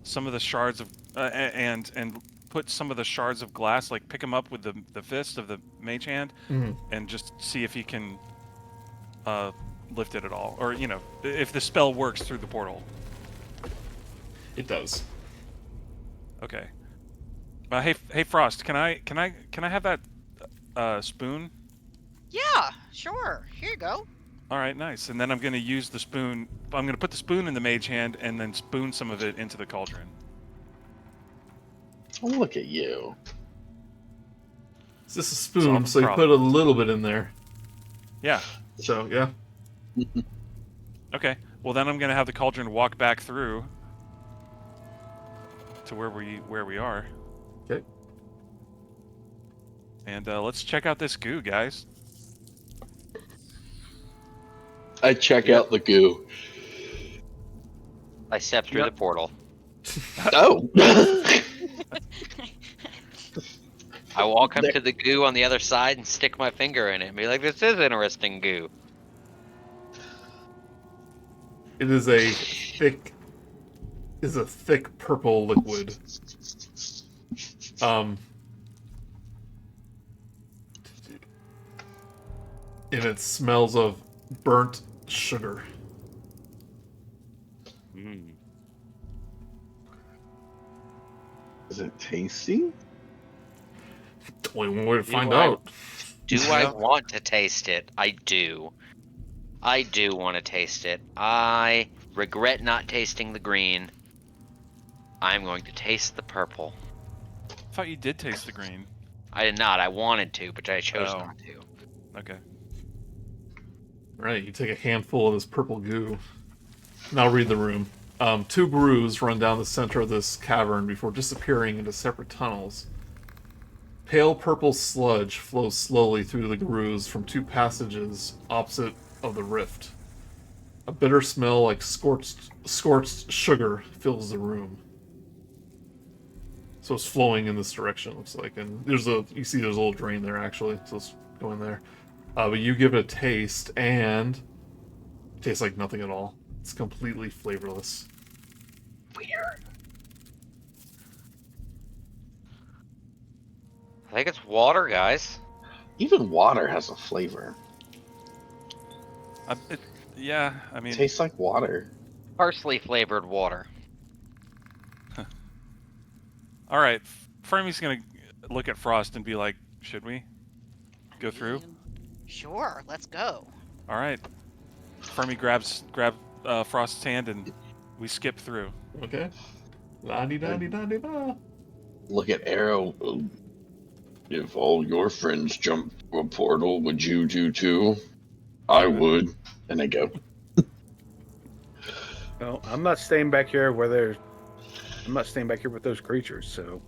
some of the shards of and put some of the shards of glass, like pick them up with the fist of the mage hand, Mhm. and just see if he can lift it at all, or if the spell works through the portal. It does. Okay. Hey Frost, can I have that spoon? Yeah, sure. Here you go. All right, nice. And then I'm going to use the spoon. I'm going to put the spoon in the mage hand and then spoon some of it into the cauldron. Oh, look at you. It's just a Solve spoon, the so you problem. put a little bit in there. Yeah. So yeah. Okay. Well, then I'm going to have the cauldron walk back through to where we are. Okay. And let's check out this goo, guys. I check Yep. out the goo. I step through the portal. Oh. I walk up There- to the goo on the other side and stick my finger in it and be like, "This is interesting goo." It is a thick purple liquid. And it smells of burnt sugar. Is it tasty? Only one way to find I- out. Do I want to taste it? I do. I do want to taste it. I regret not tasting the green. I'm going to taste the purple. I thought you did taste the green. I did not. I wanted to, but I chose Oh. not to. Okay. Right, you take a handful of this purple goo. Now read the room. 2 grooves run down the center of this cavern before disappearing into separate tunnels. Pale purple sludge flows slowly through the grooves from 2 passages opposite of the rift. A bitter smell like scorched sugar fills the room. So it's flowing in this direction, it looks like. And you see there's a little drain there, actually, so let's go in there. But you give it a taste, and it tastes like nothing at all. It's completely flavorless. Weird. I think it's water, guys. Even water has a flavor. Yeah, I mean, It tastes like water. Parsley flavored water. all right. Fermi's gonna look at Frost and be like, "Should we go through?" Sure, let's go. All right. Fermi grabs Frost's hand and we skip through. Okay. La-di-da-di-da-di-da. Look at Erro. If all your friends jump through a portal, would you do too? I would. And I go. No, I'm not staying back here I'm not staying back here with those creatures, so.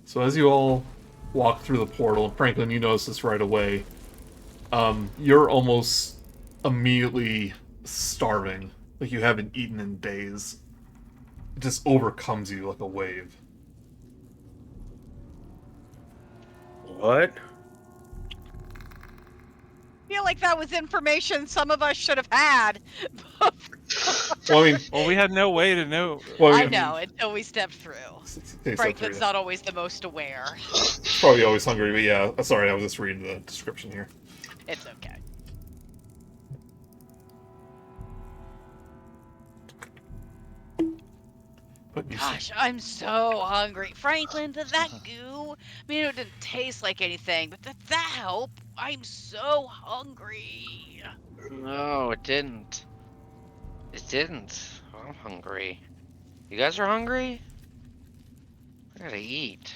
So as you all walk through the portal, and Franklin, you notice this right away, you're almost immediately starving. Like you haven't eaten in days. It just overcomes you like a wave. What? I feel like that was information some of us should have had. Well, I mean, Well, we had no way to know. well, I know, until we stepped through. Franklin's not always the most aware. Probably always hungry, but yeah. Sorry, I was just reading the description here. It's okay. But you Gosh, I'm so hungry. Franklin, did that goo? I mean, it didn't taste like anything, but did that help? I'm so hungry. No, it didn't. It didn't. I'm hungry. You guys are hungry? I gotta eat.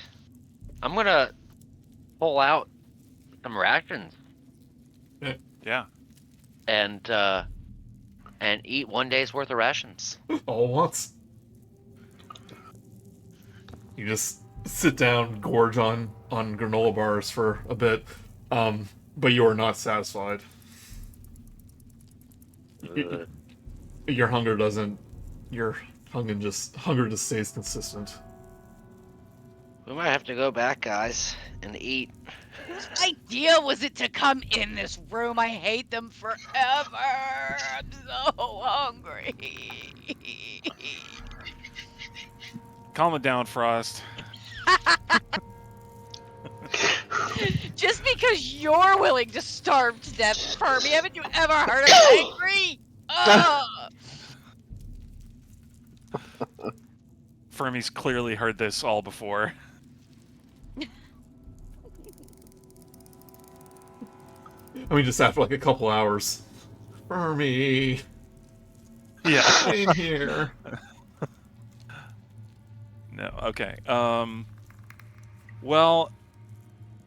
I'm gonna pull out some rations Yeah. and eat 1 day's worth of rations. all at once. You just sit down, gorge on granola bars for a bit, but you are not satisfied. Your hunger just stays consistent. We might have to go back, guys, and eat. Whose idea was it to come in this room? I hate them forever. I'm so hungry. Calm it down, Frost. Just because you're willing to starve to death, Fermi, haven't you ever heard of angry? Fermi's clearly heard this all before. I mean, just after like a couple hours. Fermi, Yeah. I'm here. No. Okay. Well,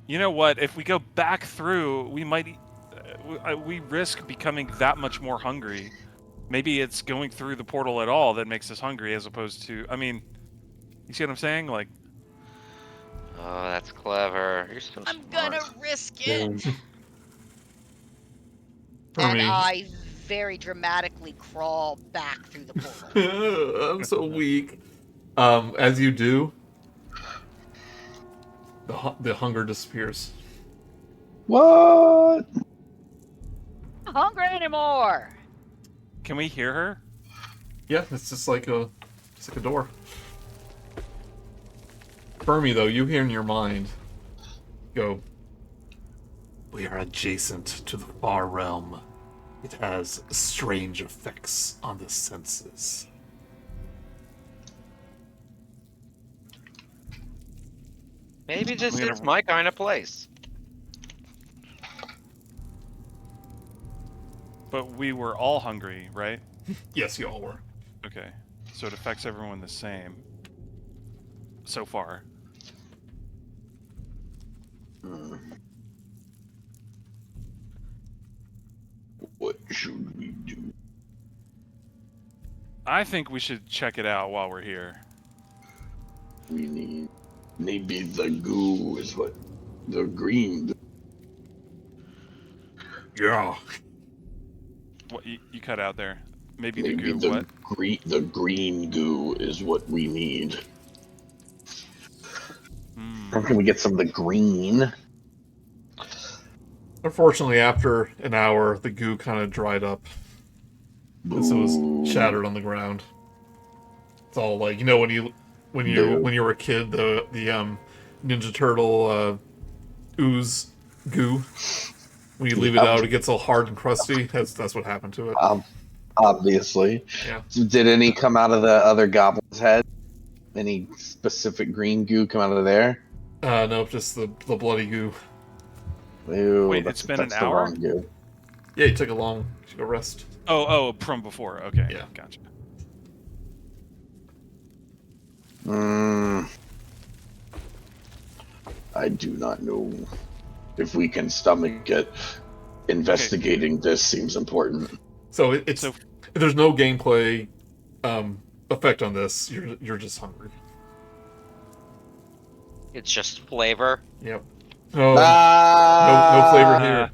you know what? If we go back through, we might. We risk becoming that much more hungry. Maybe it's going through the portal at all that makes us hungry, as opposed to. I mean, you see what I'm saying? Like. Oh, that's clever. You're so I'm smart. gonna risk it. And Fermi. I very dramatically crawl back through the portal. I'm so weak. As you do, the hunger disappears. What? Not hungry anymore. Can we hear her? Yeah, it's just like a door. Fermi, though, you hear in your mind, go, we are adjacent to the far realm. It has strange effects on the senses. Maybe this I'm gonna- is my kind of place. But we were all hungry, right? Yes, you all were. Okay. So it affects everyone the same. So far. What should we do? I think we should check it out while we're here. We need. Maybe the goo is what. The green. Yeah. What you cut out there? Maybe Maybe the goo. the What? the green goo is what we need. How can we get some of the green? Unfortunately, after an hour, the goo kind of dried up. Because it was shattered on the ground. It's all like, you know, when you were a kid, the Ninja Turtle ooze goo. When you leave it out, it gets all hard and crusty. That's what happened to it. Obviously. Yeah. Did any come out of the other goblin's head? Any specific green goo come out of there? No, just the bloody goo. Ew, Wait, that's, it's been that's an the hour? wrong goo. Yeah, you took a long rest. Oh, from before. Okay. Yeah. Gotcha. I do not know if we can stomach it. Investigating this seems important. So if there's no gameplay effect on this, you're just hungry. It's just flavor. Yep. Oh, no flavor here.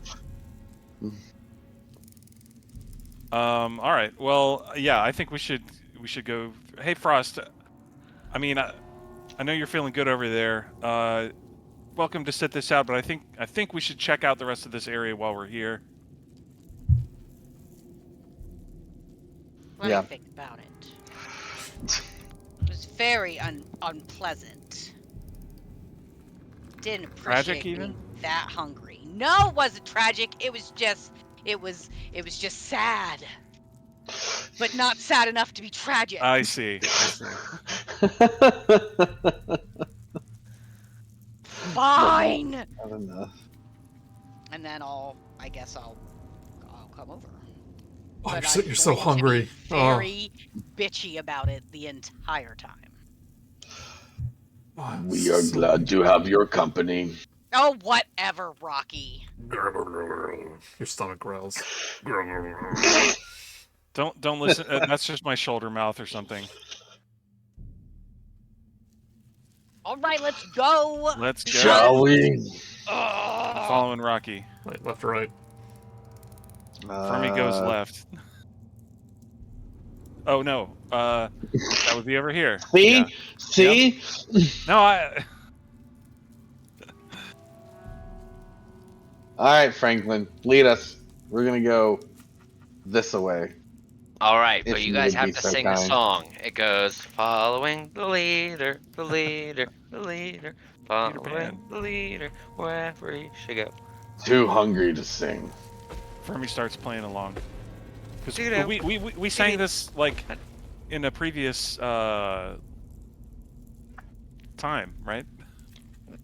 All right. Well, yeah. I think we should go. Hey, Frost. I mean, I know you're feeling good over there. Welcome to sit this out, but I think we should check out the rest of this area while we're here. What Yeah. do you think about it? It was very unpleasant. Didn't appreciate Tragic, even? being that hungry. No, it wasn't tragic. It was just sad. But not sad enough to be tragic. I see. Fine. I don't know. And then I guess I'll come over. Oh, But you're so I'm going to hungry. be very bitchy about it the entire time. We are glad to have your company. Oh, whatever, Rok'kee. Your stomach growls. Don't listen. That's just my shoulder mouth or something. All right, let's go. Let's go. Shall we? Following Rok'kee. Like left or right? Fermi goes left. Oh no. That would be over here. See? Yeah. See? No, All right, Franklin, lead us. We're gonna go this way. All right, If but you you guys would have be to so sing a kind. song. It goes, following the leader, the leader, the leader, following Pan. the leader, wherever he should go. Too hungry to sing. Fermi starts playing along. Because Doo-doo. we sang this like in a previous time, right?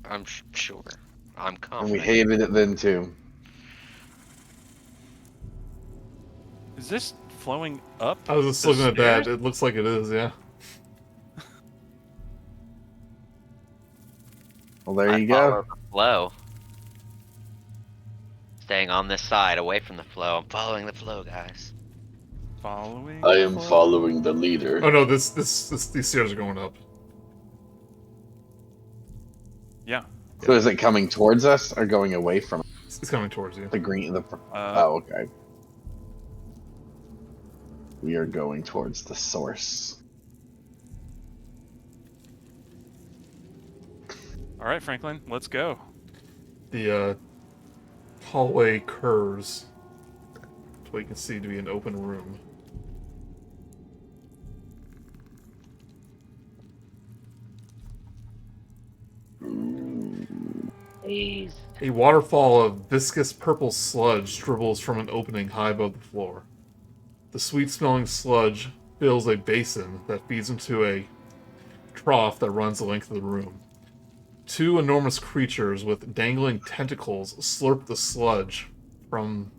I'm sure. I'm And confident. we hated it then too. Is this flowing up? I was just the looking at that. stairs? It looks like it is, yeah. Well, there I you follow go. the flow. Staying on this side, away from the flow. I'm following the flow, guys. Following. I am flow? following the leader. Oh no, these stairs are going up. Yeah. So is it coming towards us or going away from It's coming towards you. the green? Uh, Oh, okay. we are going towards the source. All right, Franklin, let's go. The hallway curves to what you can see to be an open room. Please. A waterfall of viscous purple sludge dribbles from an opening high above the floor. The sweet-smelling sludge fills a basin that feeds into a trough that runs the length of the room. Two enormous creatures with dangling tentacles slurp the sludge from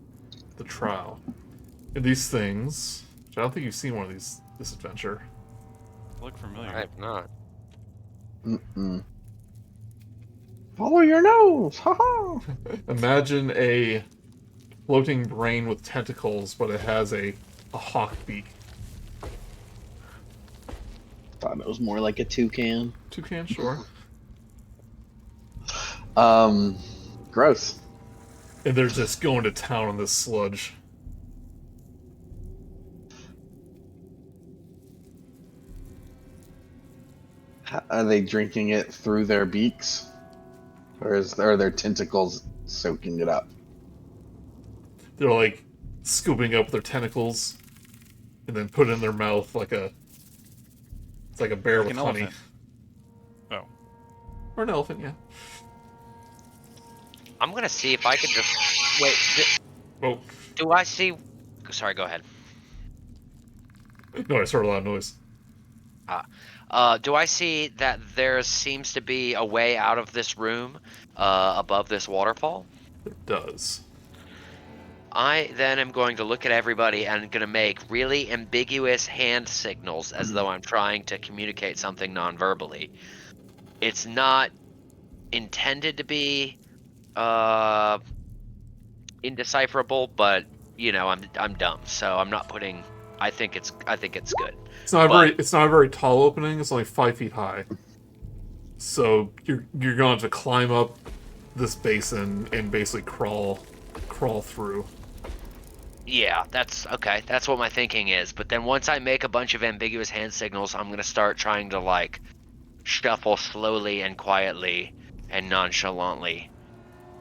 the trough. And these things, which I don't think you've seen one of these this adventure. Look familiar. I have not. Mm-mm. Follow your nose! Ha-ha! Imagine a floating brain with tentacles, but it has a hawk beak. Thought it was more like a toucan. Toucan, sure. Gross. And they're just going to town on this sludge. Are they drinking it through their beaks? Or are their tentacles soaking it up? They're like scooping up their tentacles and then put it in their mouth like a... It's like a bear Like with an honey. elephant. Oh. Or an elephant, yeah. I'm gonna see if I can just wait. Oh, Do I see? Sorry, go ahead. no, I heard a lot of noise. Do I see that there seems to be a way out of this room above this waterfall? It does. I then am going to look at everybody and going to make really ambiguous hand signals as though I'm trying to communicate something non-verbally. It's not intended to be indecipherable, but you know, I'm dumb, so I'm not putting. I think it's good. It's not a very tall opening. It's only 5 feet high. So you're going to climb up this basin and basically crawl through. Yeah, that's okay. That's what my thinking is. But then once I make a bunch of ambiguous hand signals, I'm gonna start trying to like shuffle slowly and quietly and nonchalantly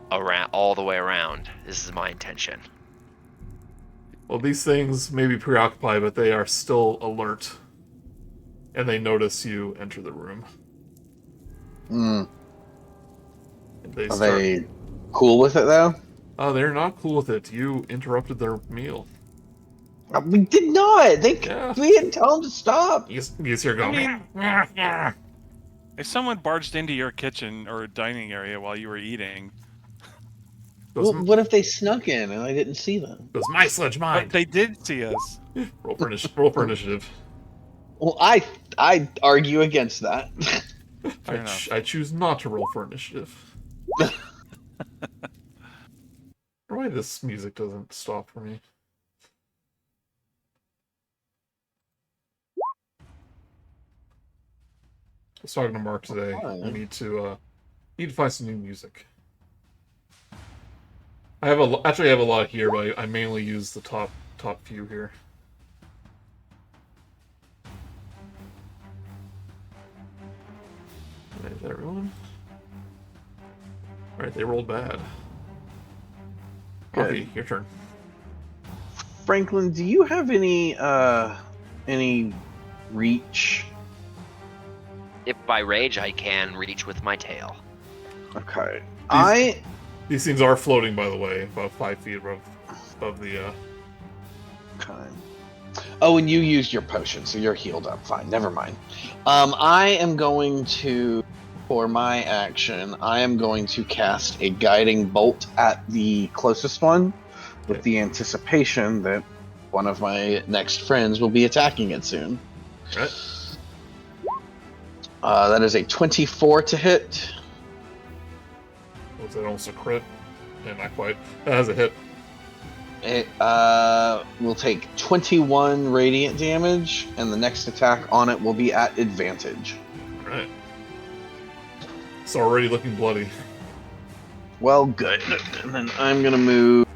around all the way around. This is my intention. Well, these things may be preoccupied, but they are still alert. And they notice you enter the room. Mm. And they Are they cool with it, though? They're not cool with it. You interrupted their meal. We did not! We didn't tell them to stop! You just hear going... If someone barged into your kitchen or dining area while you were eating... Well, what if they snuck in and I didn't see them? It was my sludge mine. But they did see us. Roll for initiative. Well, I argue against that. I choose not to roll for initiative. Why this music doesn't stop for me? I was talking to Mark today. I need to find some new music. I have actually have a lot here, but I mainly use the top few here. Is that everyone? Alright, they rolled bad. Good. Okay, your turn. Franklin, do you have any reach? If by rage I can reach with my tail. Okay. These things are floating, by the way, about 5 feet above the. Okay. Oh, and you used your potion, so you're healed up. Fine, never mind. I am going to, for my action, I am going to cast a guiding bolt at the closest one, with the anticipation that one of my next friends will be attacking it soon. Right. That is a 24 to hit. Was that almost a crit? Yeah, not quite. That has a hit. It will take 21 radiant damage, and the next attack on it will be at advantage. Alright. It's already looking bloody. Well, good. And then I'm going to move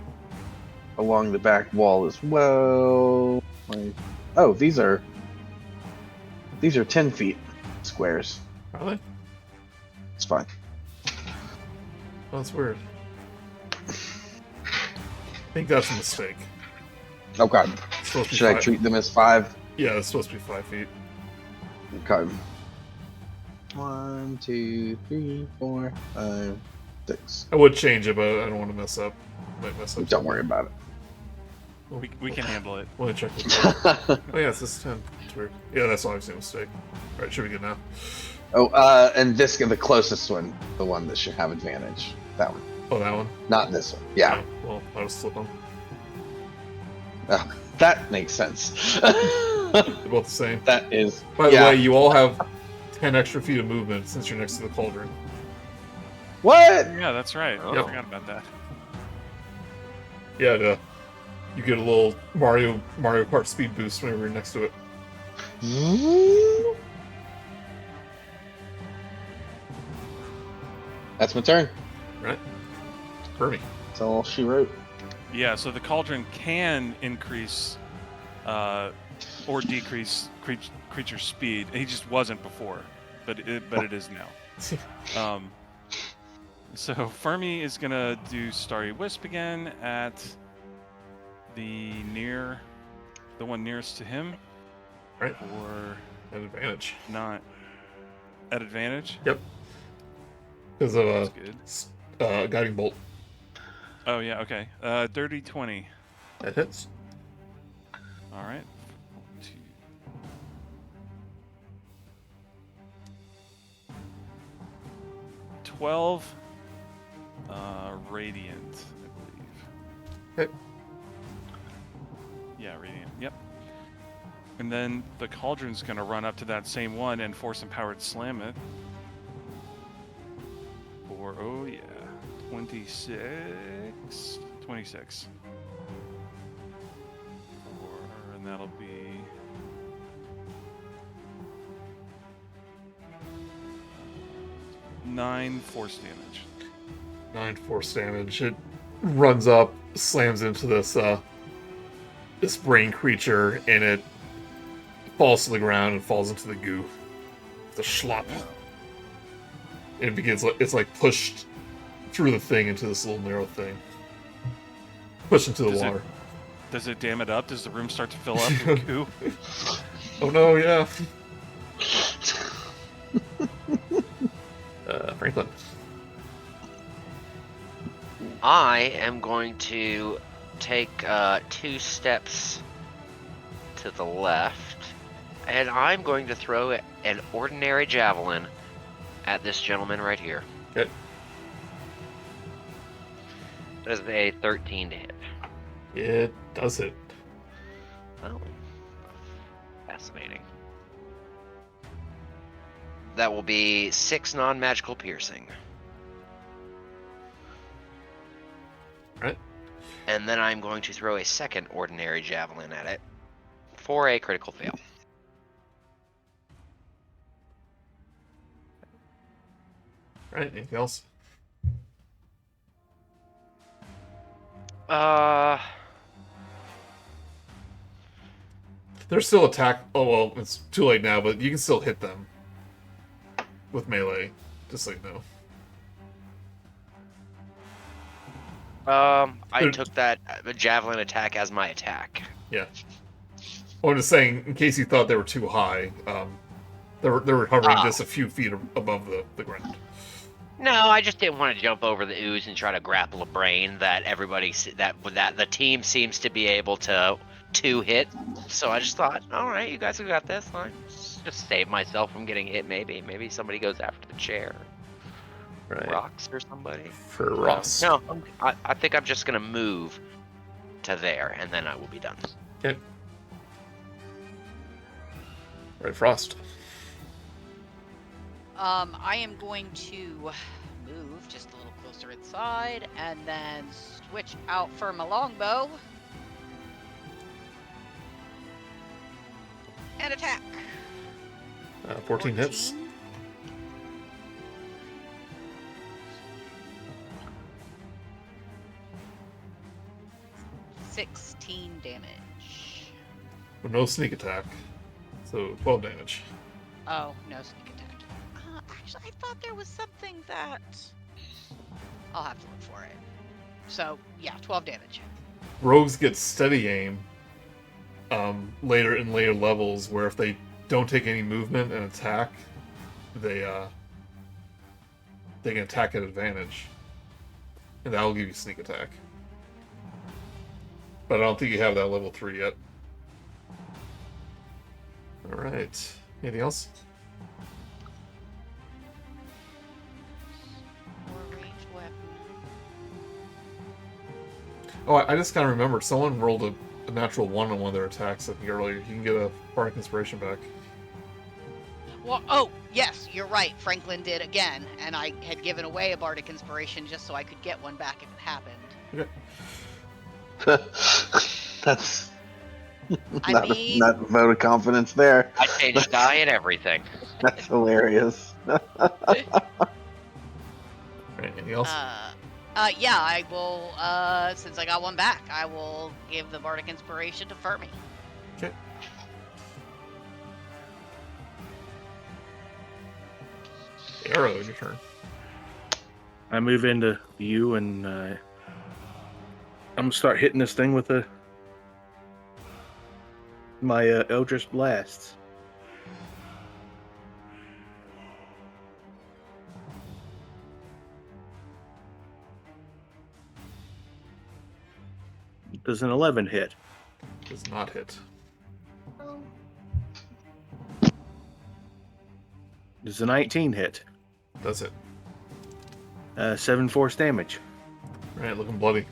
along the back wall as well. 20. Oh, these are 10 feet squares. Are they? It's fine. Oh, that's weird. I think that's a mistake. Okay. It's supposed to be Should I 5. treat them as 5? Yeah, it's supposed to be 5 feet. Okay. 1, 2, 3, 4, 5, 6. I would change it, but I don't want to mess up. Might mess up. Don't worry about it. We can handle it. Let me check the Oh yeah, it's this 10. It's weird. Yeah, that's obviously a mistake. Alright, should be good now. And this the closest one, the one that should have advantage. That one. Oh, that one? Not this one. Yeah. Oh, well, I was slipping. Oh, that makes sense. They're both the same. That is. By the way, you all have 10 extra feet of movement since you're next to the cauldron. What? Yeah, that's right. Oh. I forgot about that. Yeah, you get a little Mario Kart speed boost whenever you're next to it. That's my turn. Right? Fermi. That's all she wrote. Yeah, so the cauldron can increase or decrease creature speed. He just wasn't before, but it is now. So Fermi is gonna do Starry Wisp again at the one nearest to him. Right. Or At advantage. not at advantage. Yep. Because of That's good. guiding bolt. Oh yeah, okay. Dirty 20. That hits. All right. 2. 12. Radiant, I believe. Okay. Yeah, radiant. Yep. And then the cauldron's gonna run up to that same one and force empowered slam it. For 26. 26. And that'll be 9 force damage. 9 force damage. It runs up, slams into this this brain creature, and it falls to the ground and falls into the goo. The schlop. And it begins. It's like pushed through the thing into this little narrow thing. Pushed into the water. Does it dam it up? Does the room start to fill up with goo? Oh no! Yeah. Franklin. I am going to take 2 steps to the left, and I'm going to throw an ordinary javelin at this gentleman right here. Okay. That is a 13 to hit. It does hit. Oh, fascinating. That will be 6 non-magical piercing. Right. And then I'm going to throw a second ordinary javelin at it for a critical fail. Right. Anything else? There's still attack. Oh well, it's too late now, but you can still hit them with melee. Just so you know. I took that javelin attack as my attack. Yeah. Well, I'm just saying, in case you thought they were too high, they were hovering just a few feet above the ground. No, I just didn't want to jump over the ooze and try to grapple a brain that that the team seems to be able to hit. So I just thought, all right, you guys have got this. Fine. Just save myself from getting hit. Maybe somebody goes after the chair. Right. Rocks or somebody. For Ross. No, I think I'm just gonna move to there, and then I will be done. Okay. Right, Frost. I am going to move just a little closer inside, and then switch out for my longbow. And attack. 14 hits. 16 damage. But no sneak attack. So 12 damage. Oh, no sneak attack. Actually, I thought there was something that... I'll have to look for it. So, yeah, 12 damage. Rogues get steady aim later in later levels, where if they don't take any movement and attack, they can attack at advantage. And that will give you sneak attack. But I don't think you have that level 3 yet. Alright. Anything else? Or ranged weapon. Oh, I just kind of remembered. Someone rolled a natural 1 on one of their attacks, I think, earlier. You can get a Bardic Inspiration back. Well, oh, yes, you're right. Franklin did again, and I had given away a Bardic Inspiration just so I could get one back if it happened. Okay. That's I not, mean- not a vote of confidence there. I changed die and everything. That's hilarious. Alright, anything else? Yeah, I will, since I got one back, I will give the Bardic Inspiration to Fermi. Okay. Erro, your turn. I move into view and I'm gonna start hitting this thing with my Eldritch Blasts. Does an 11 hit? Does not hit. Does a 19 hit? Does it. 7 force damage. Alright, looking bloody.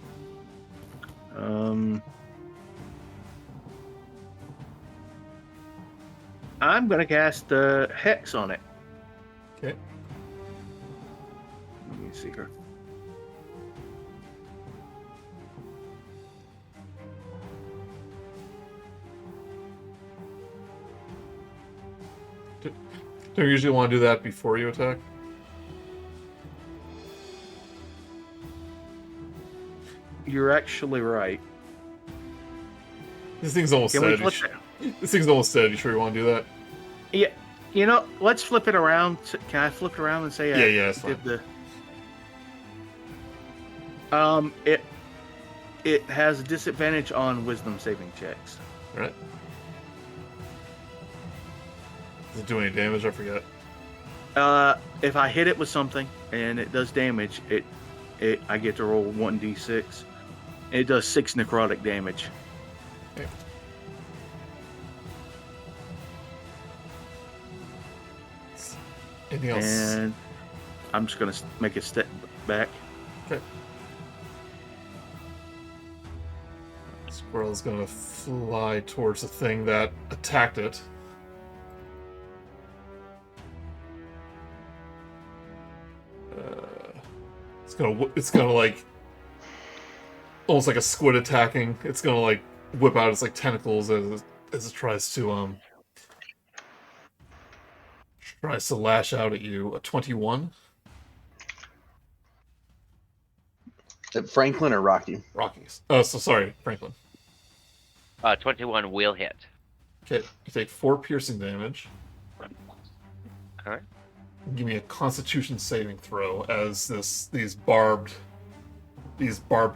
I'm gonna cast Hex on it. Okay. Let me see here. Don't you usually want to do that before you attack? You're actually right. This thing's almost Can we dead. flip it? This thing's almost dead. You sure you want to do that? Yeah, you know, let's flip it around. Can I flip it around and say Yeah, that's fine. did it has a disadvantage on wisdom saving checks. Alright. Does it do any damage? I forget. If I hit it with something and it does damage, I get to roll 1d6. It does 6 necrotic damage. Okay. Anything else? And I'm just gonna make a step back. Okay. Squirrel's gonna fly towards the thing that attacked it. It's gonna like almost like a squid attacking. It's gonna like whip out its like tentacles as it tries to lash out at you. A 21. Franklin or Rocky? Rockies. Oh, so sorry, Franklin. 21 will hit. Okay, you take 4 piercing damage. Alright. Give me a Constitution saving throw as these barbed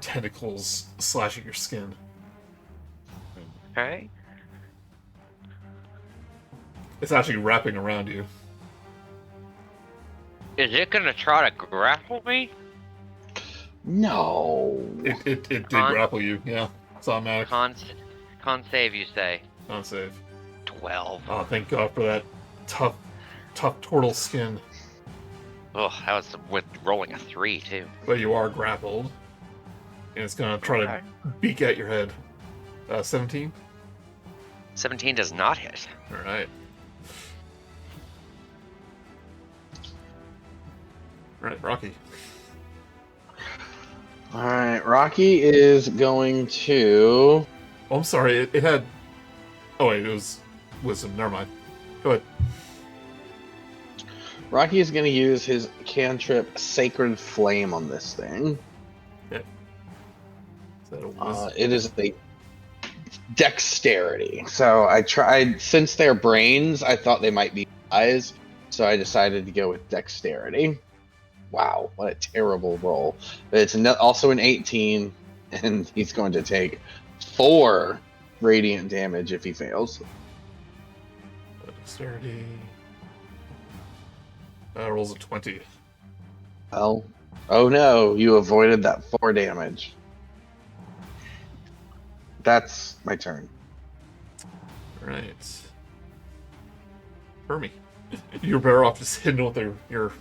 tentacles slash at your skin. Okay. It's actually wrapping around you. Is it gonna try to grapple me? No. It did Con- grapple you. Yeah, it's automatic. Con save, you say? Con save. 12. Oh, thank God for that tough Tortle skin. Oh, that was with rolling a 3 too. But you are grappled, and it's gonna try to beak at your head. 17. 17 does not hit. All right. All right, Rocky. All right, Rocky is going to. Oh, I'm sorry. It had. Oh wait, it was wisdom. Never mind. Go ahead. Rocky is going to use his cantrip Sacred Flame on this thing. Okay. Is that a wisdom? It is a dexterity. So I tried, since they're brains, I thought they might be eyes. So I decided to go with dexterity. Wow, what a terrible roll. But it's also an 18, and he's going to take 4 radiant damage if he fails. Dexterity. Rolls a 20. Oh no, you avoided that 4 damage. That's my turn. Alright. Fermi. You're better off just hitting with your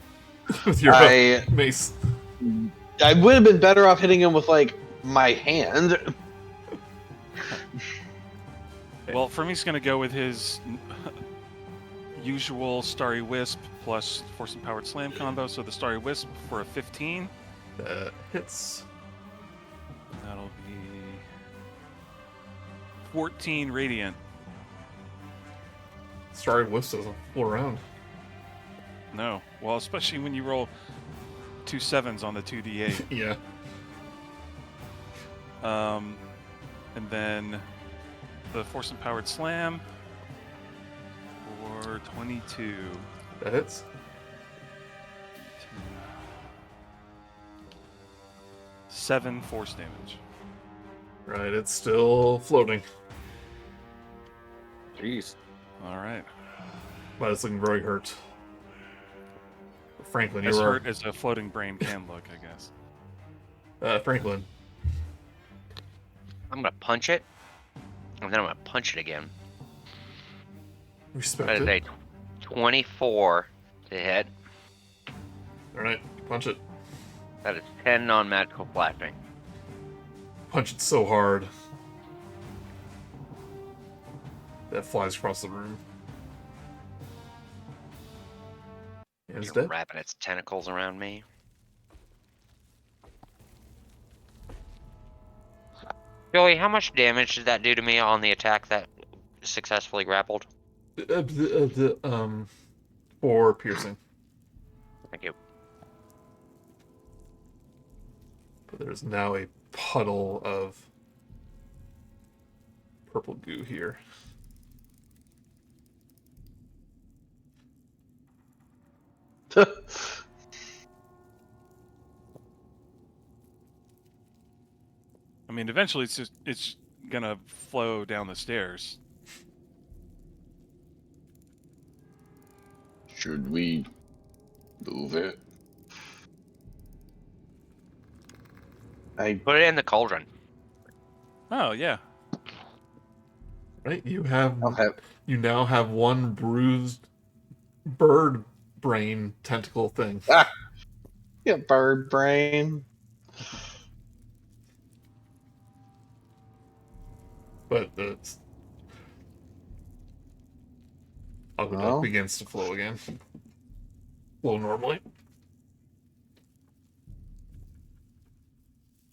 mace. I would have been better off hitting him with, like, my hand. Well, Fermi's going to go with his usual Starry Wisp plus Force Empowered Slam combo. So the Starry Wisp for a 15. That hits. That'll be 14 radiant. Starry Wisp doesn't float around. No. Well, especially when you roll 2 7s on the 2d8. Yeah. And then the Force Empowered Slam for 22. That hits. 7 force damage. Right, it's still floating. Jeez. All right. But it's looking very hurt. Franklin, As you are... hurt as a floating brain can look, I guess. Franklin. I'm gonna punch it, and then I'm gonna punch it again. Respect That is it. a 24 to hit. Alright, punch it. That is 10 non-magical flashing. Punch it so hard. That flies across the room. And it's You're dead. wrapping its tentacles around me. Joey, how much damage did that do to me on the attack that successfully grappled? 4 piercing. Thank you. But there's now a puddle of purple goo here. I mean, eventually it's gonna flow down the stairs. Should we move it? Put it in the cauldron. Oh yeah. Right? You now have one bruised bird brain tentacle thing. Yeah, bird brain. But the aqueduct begins to flow again. Flow normally.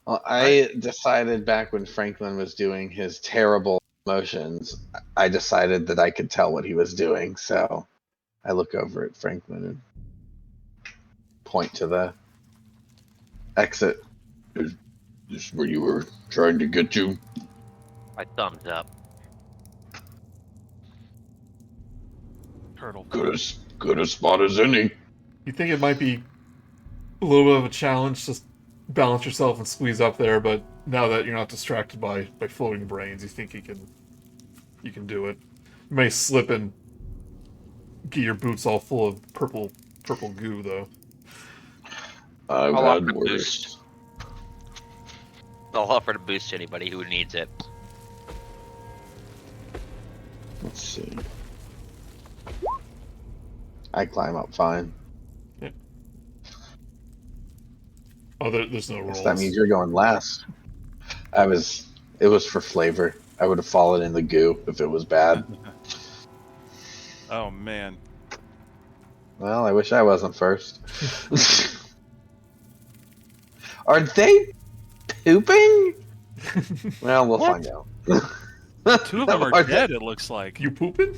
Well, I decided back when Franklin was doing his terrible motions, I decided that I could tell what he was doing, so I look over at Franklin and point to the exit. Is this where you were trying to get to? My thumbs up. Turtle. Good a spot as any. You think it might be a little bit of a challenge to balance yourself and squeeze up there, but now that you're not distracted by floating brains, you think you can do it. You may slip and get your boots all full of purple goo though. I've I'll had offer to worse. boost. I'll offer to boost anybody who needs it. Let's see. I climb up fine. Yeah. Oh, there's no rolls. That means you're going last. It was for flavor. I would have fallen in the goo if it was bad. Oh man. Well, I wish I wasn't first. Are they pooping? Well, we'll find out. 2 of them are dead, it looks like. You pooping?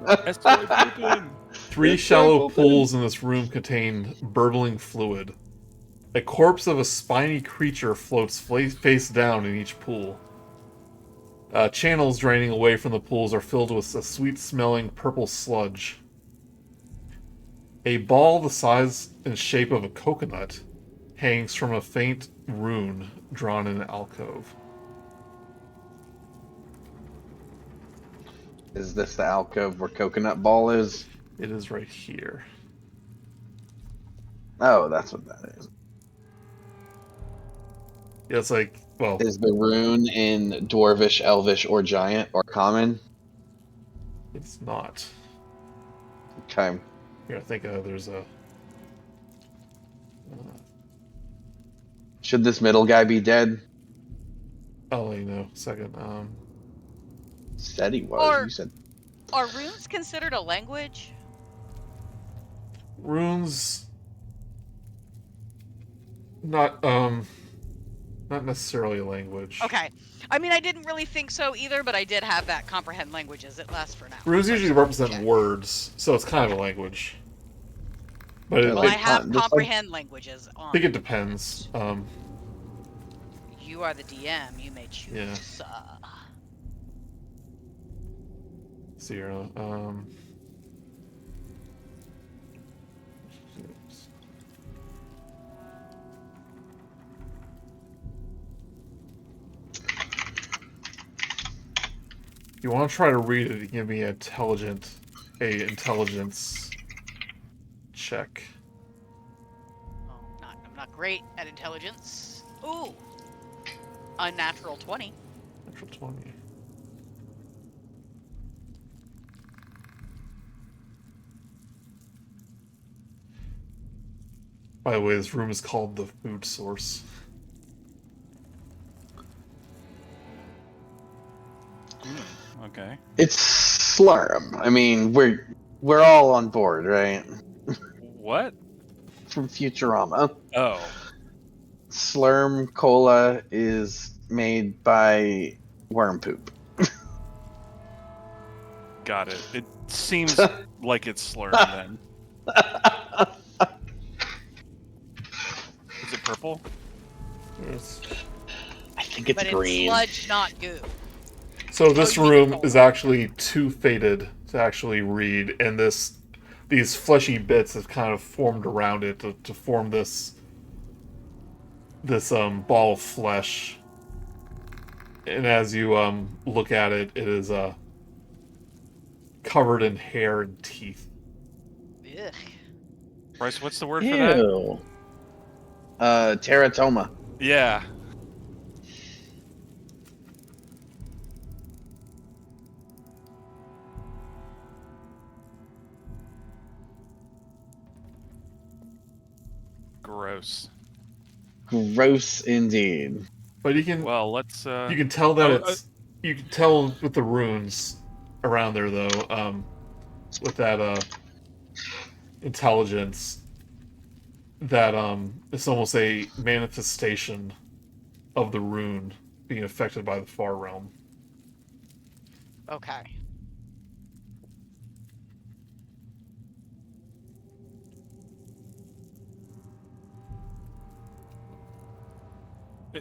That's totally pooping. 3 shallow pools in this room contain burbling fluid. A corpse of a spiny creature floats face down in each pool. Channels draining away from the pools are filled with a sweet-smelling purple sludge. A ball the size and shape of a coconut hangs from a faint rune drawn in an alcove. Is this the alcove where Coconut Ball is? It is right here. Oh, that's what that is. Yeah, it's like, well... Is the rune in Dwarvish, Elvish, or Giant, or Common? It's not. Okay. Here, I think there's a... Should this middle guy be dead? I'll let you know. Second. Said he was. Or- You said. Are runes considered a language? Runes... Not necessarily a language. Okay. I mean, I didn't really think so either, but I did have that comprehend languages. It lasts for now. Runes So I usually just wanted to represent check. words, so it's kind of a language. But Yeah, it, Well, like, I have just like- comprehend languages on. I think it depends. You are the DM. You may choose. Yeah. See here. If you want to try to read it, give me intelligence check. Oh, I'm not great at intelligence. Ooh. Unnatural 20. Natural 20. By the way, this room is called the food source. Okay. It's Slurm. I mean, we're all on board, right? What? From Futurama. Oh. Slurm Cola is made by worm poop. Got it. It seems like it's slurred then. Is it purple? Yes. I think it's But green. it's sludge, not goo. So this you mean room cold. is actually too faded to actually read, and these fleshy bits have kind of formed around it to form this ball of flesh. And as you look at it, it is covered in hair and teeth. Ugh. Brice, what's the word for that? Ew. Teratoma. Yeah. Gross. Gross indeed. But you can Well, let's. you can tell that oh, you can tell with the runes around there though, with that intelligence, that it's almost a manifestation of the rune being affected by the far realm. Okay.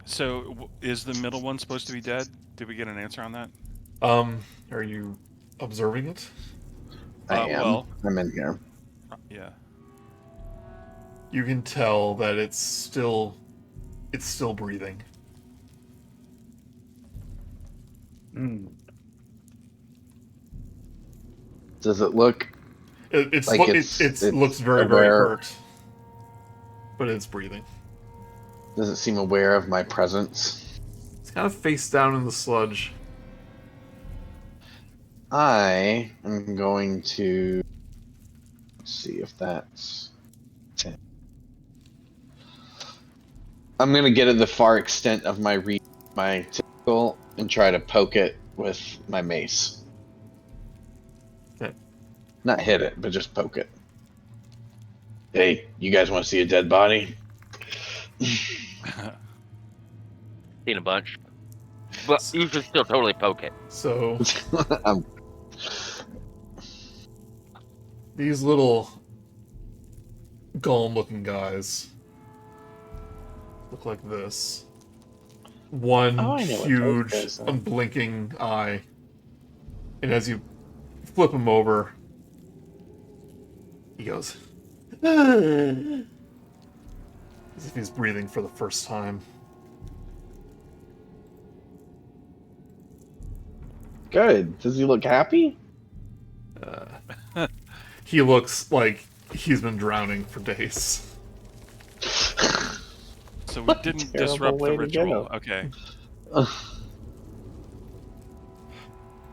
So, is the middle one supposed to be dead? Did we get an answer on that? Are you observing it? I am. Well, I'm in here. yeah. You can tell that it's still breathing. Does it look? It Like it's looks very, very aware. hurt, but it's breathing. Does it seem aware of my presence? It's kind of face down in the sludge. I am going to see if that's. I'm gonna get at the far extent of my tentacle and try to poke it with my mace. Okay. Not hit it, but just poke it. Hey, you guys want to see a dead body? Seen a bunch. But you should still totally poke it. So I'm these little golem-looking guys look like this. one Oh, I know what huge, Tortle is, though. unblinking eye. And as you flip him over, he goes, as if he's breathing for the first time. Good. Does he look happy? He looks like he's been drowning for days. So we didn't Terrible disrupt the way to ritual. go. Okay.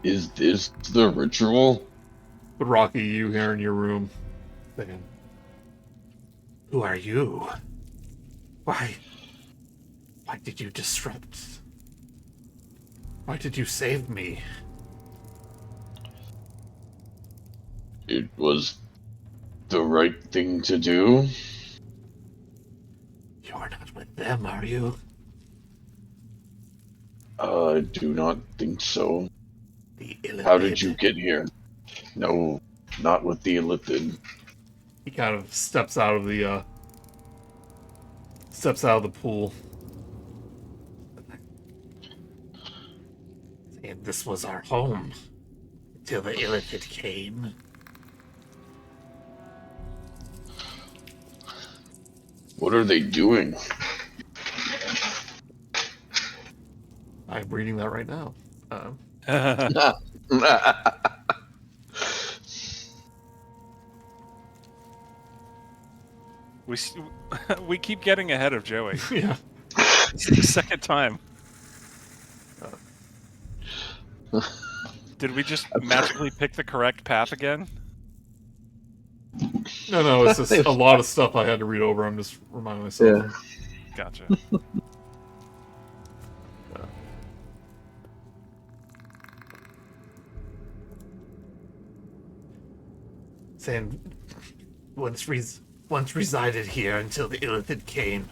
Is this the ritual? But Rok'kee, you here in your room, thinking, who are you? Why did you disrupt? Why did you save me? It was the right thing to do. You're not with them, are you? I do not think so. The Illithid. How did you get here? No, not with the Illithid. He kind of steps out of the pool. And this was our home until the Illithid came. What are they doing? I'm reading that right now. We keep getting ahead of Joey. Yeah. It's the second time. Did we just magically pick the correct path again? No, it's just a lot of stuff I had to read over. I'm just reminding myself. Yeah. Gotcha. Saying once resided here until the Illithid came,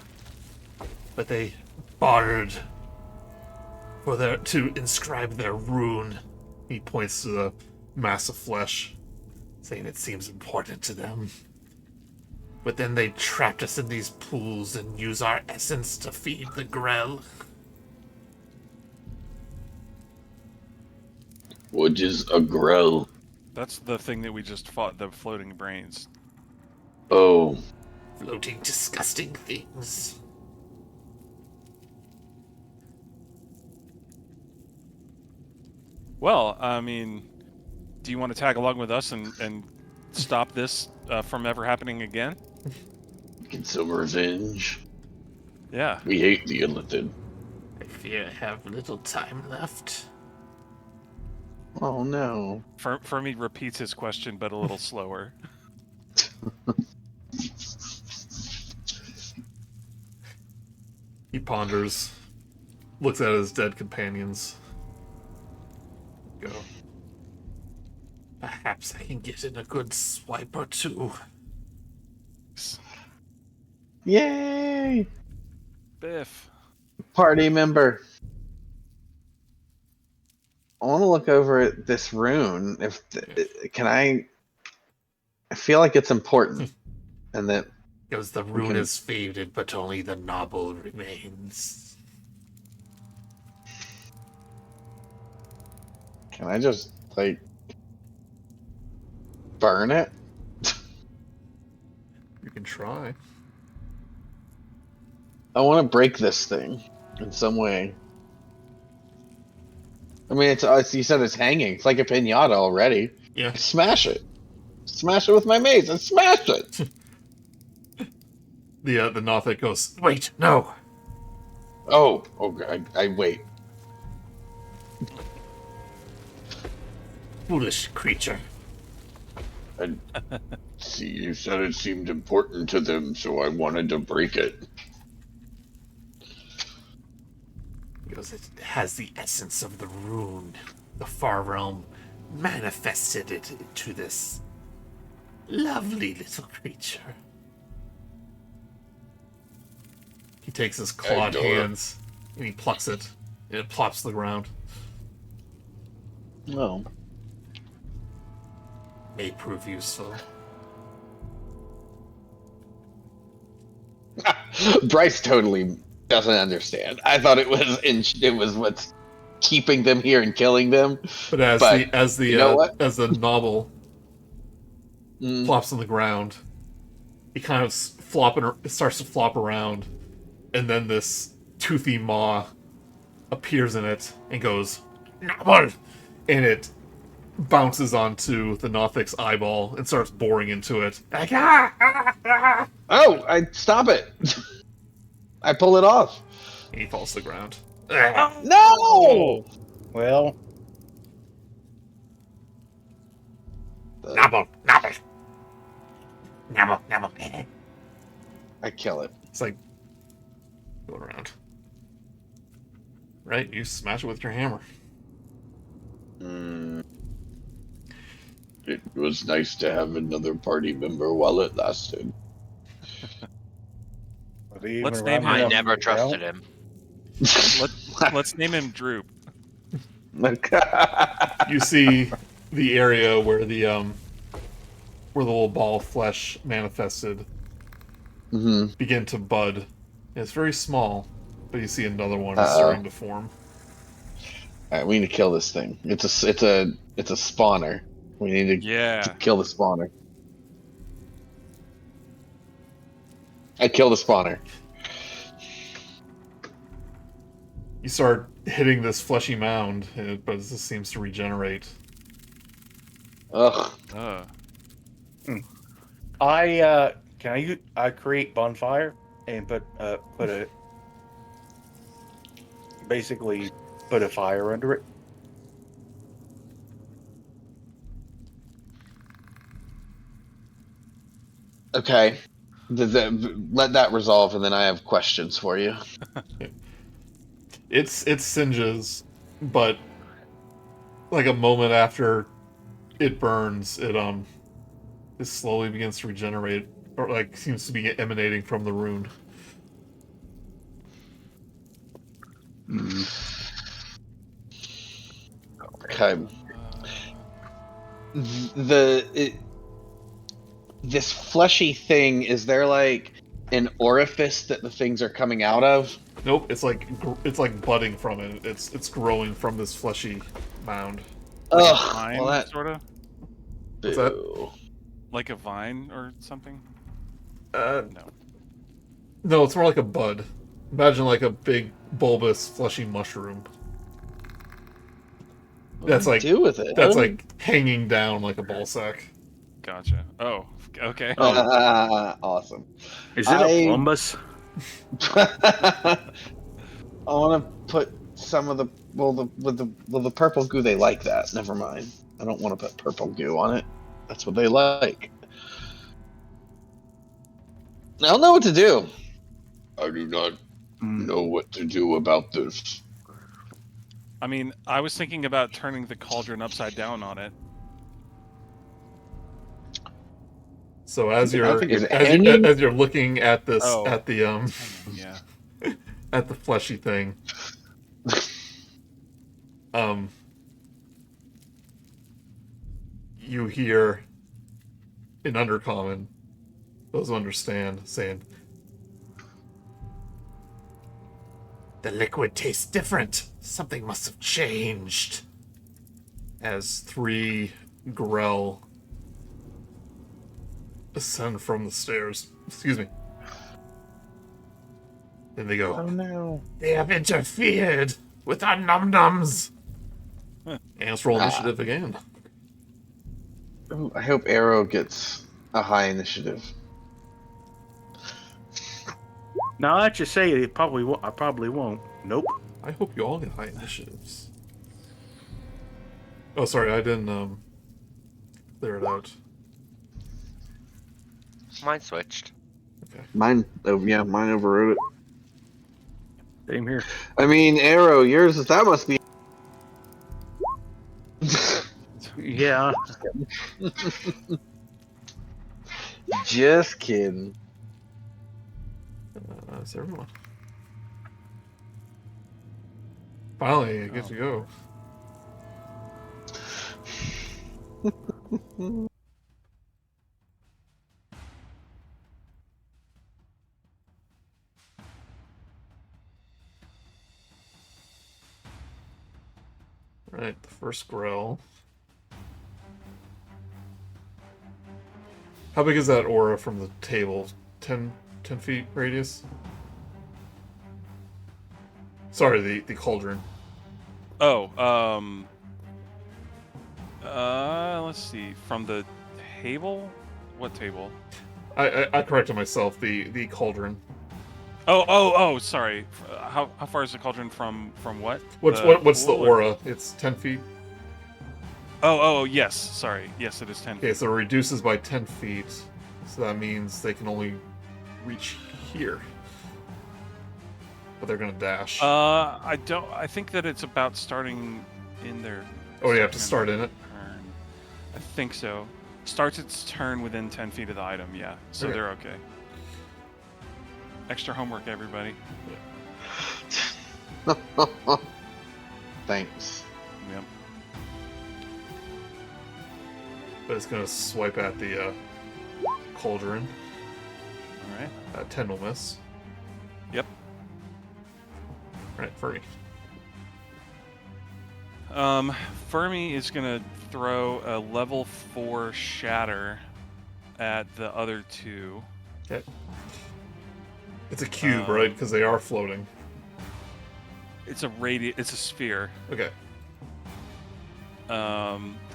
but they bartered to inscribe their rune. He points to the mass of flesh, saying it seems important to them. But then they trapped us in these pools and use our essence to feed the Grell. What is a grell? That's the thing that we just fought, the floating brains. Oh, Floating, disgusting things. Well, I mean, do you want to tag along with us and stop this from ever happening again? get some revenge. Yeah. We hate the Illithid. I fear I have little time left. Oh no. Fermi repeats his question, but a little slower. He ponders, looks at his dead companions. Go. Perhaps I can get in a good swipe or two. Yay! Biff. Party member. I want to look over at this rune. Can I feel like it's important, and that Because the rune is faded, but only the noble remains. can I just like burn it? You can try. I want to break this thing in some way. I mean, it's you said it's hanging. It's like a pinata already. Yeah. Smash it. Smash it with my mace and smash it. The Nothic goes, wait, no. Oh, I wait. Foolish creature. And see, you said it seemed important to them, so I wanted to break it. He goes, it has the essence of the rune. The far realm manifested it into this lovely little creature. He takes his clawed Adore. hands and he plucks it, and it plops to the ground. No. May prove useful. Brice totally doesn't understand. I thought it was what's keeping them here and killing them. But as the you know what? as the novel Mm. plops on the ground, he kind of starts to flop around, and then this toothy maw appears in it and goes, "Nabble!" and it bounces onto the Nothic's eyeball and starts boring into it. Like, Oh, I stop it. I pull it off. And he falls to the ground. No! Well, Nabble, nabble, nabble, nabble. I kill it. It's like going around. Right, you smash it with your hammer. It was nice to have another party member while it lasted. Let's name him. I never trusted him. Let's name him Droop. You see the area where the little ball of flesh manifested begin to bud. It's very small, but you see another one starting to form. Alright, we need to kill this thing. It's a spawner. We need to kill the spawner. I kill the spawner. You start hitting this fleshy mound, but it just seems to regenerate. Ugh. I create bonfire and put a fire under it. Okay. Let that resolve, and then I have questions for you. It singes, but like a moment after it burns, it slowly begins to regenerate, or like seems to be emanating from the rune. Okay. This fleshy thing, is there like an orifice that the things are coming out of? Nope, it's like budding from it. It's growing from this fleshy mound. Like a vine, sort of? What's that? Like a vine or something? No, it's more like a bud. Imagine like a big bulbous fleshy mushroom. That's like do with it? That's like hanging down like a ball sack. Gotcha. Oh, okay. Awesome. Is it a plumbus? I want to put some of the the purple goo. They like that. Never mind. I don't want to put purple goo on it. That's what they like. I don't know what to do. I do not know what to do about this. I mean, I was thinking about turning the cauldron upside down on it. So as you're looking at this at the at the fleshy thing, you hear in Undercommon, those who understand, saying, "The liquid tastes different. Something must have changed." As 3 Grell ascend from the stairs. Excuse me. Then they go, "Oh no. They have interfered with our num-nums." And let's roll initiative again. Ooh, I hope Erro gets a high initiative. Now that you say it, I probably won't. Nope. I hope you all get high initiatives. Oh, sorry, I didn't clear it out. Mine switched. Okay. Mine overrode it. Same here. I mean, Erro, yours that must be. Yeah. Just kidding. That's everyone. Finally, I get to go. Alright, the first growl. How big is that aura from the table? 10 feet radius? Sorry, the cauldron. Oh, let's see. From the table? What table? I corrected myself. The cauldron. Oh, sorry. How far is the cauldron from what? What's the pool, or- aura? It's 10 feet. Oh, yes. Sorry. Yes, it is 10 Okay, feet. so it reduces by 10 feet. So that means they can only reach here. But they're gonna dash. I think that it's about starting in their. Oh, you have to start in it? Turn. I think so. Starts its turn within 10 feet of the item, yeah. So Okay. they're okay. Extra homework, everybody. Thanks. Yep. But it's gonna swipe at the cauldron. Alright. 10 will miss. Yep. Alright, Fermi. Fermi is gonna throw a level 4 shatter at the other two. Okay. It's a cube, right? Because they are floating. It's a sphere. Okay.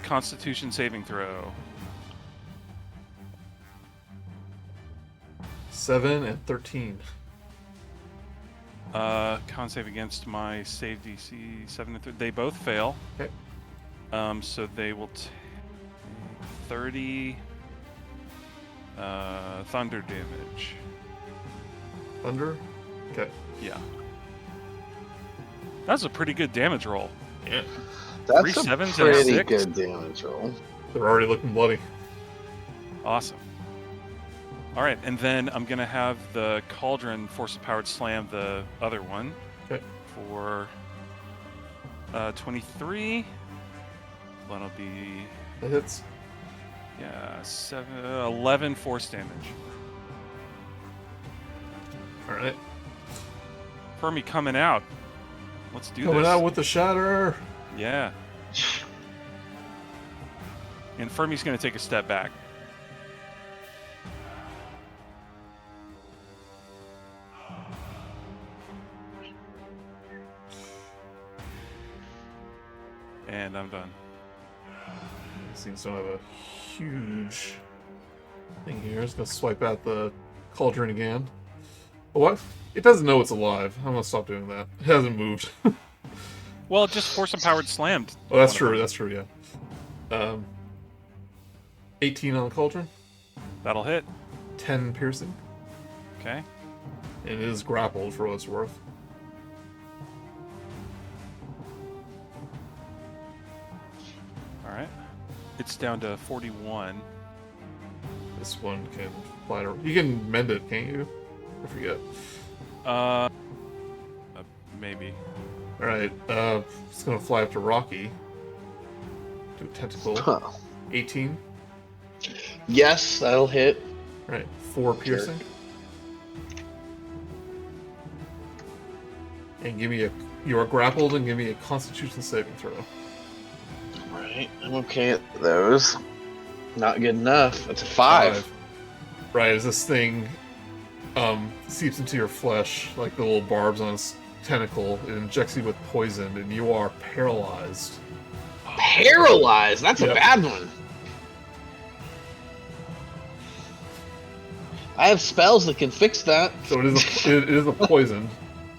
Constitution saving throw. 7 and 13. Con save against my save DC 7 and 3. They both fail. Okay. So they will take 30 thunder damage. Thunder? Okay. Yeah. That's a pretty good damage roll. Yeah. That's 3 a sevens and a pretty 6. good damage roll. They're already looking bloody. Awesome. All right, and then I'm gonna have the cauldron force powered slam the other one. Okay. For 23. That'll be That hits. 11 force damage. Alright. Fermi coming out. Let's do Coming this. out with the shatter. Yeah. And Fermi's gonna take a step back. And I'm done. Seems to have a huge thing here. It's gonna swipe at the cauldron again. Oh, what? It doesn't know it's alive. I'm gonna stop doing that. It hasn't moved. Well, it just force empowered slammed. Oh, that's true. That's true. Yeah. 18 on the cauldron. That'll hit. 10 piercing. Okay. And it is grappled for what it's worth. All right. It's down to 41. This one can fly to... You can mend it, can't you? I forget. Maybe. Alright, it's gonna fly up to Rok'kee. Do a tentacle. Huh. 18. Yes, that'll hit. Right, 4 piercing. And give me a... You are grappled and give me a Constitution saving throw. Right, I'm okay at those. Not good enough. That's a 5. Right, as this thing seeps into your flesh, like the little barbs on its tentacle, it injects you with poison, and you are paralyzed. Paralyzed? That's a Yep. bad one. I have spells that can fix that. So it is a poison,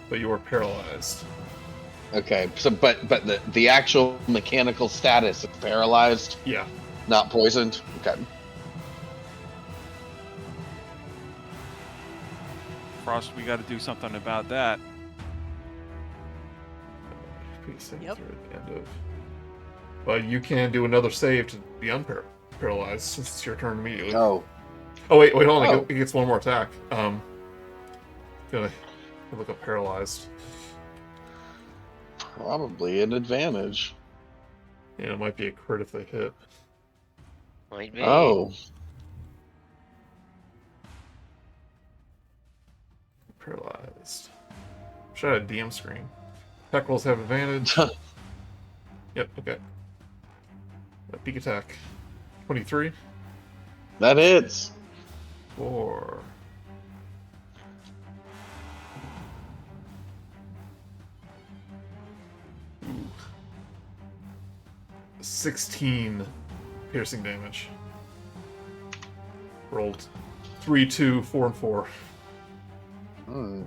but you are paralyzed. Okay, so but the actual mechanical status is paralyzed, Yeah. not poisoned. Okay. Frost, we got to do something about that. Yep. At the end of... But you can do another save to be unparalyzed since it's your turn immediately. Oh, Wait, hold on. Oh. It gets one more attack. Gonna look up paralyzed. probably an advantage. Yeah, it might be a crit if they hit. Might be. Oh, Paralyzed. Should have a DM screen. Attack rolls have advantage. Yep, okay. Peak attack. 23. That hits. 4. Ooh. 16 piercing damage. Rolled 3, 2, 4, and 4. Hmm.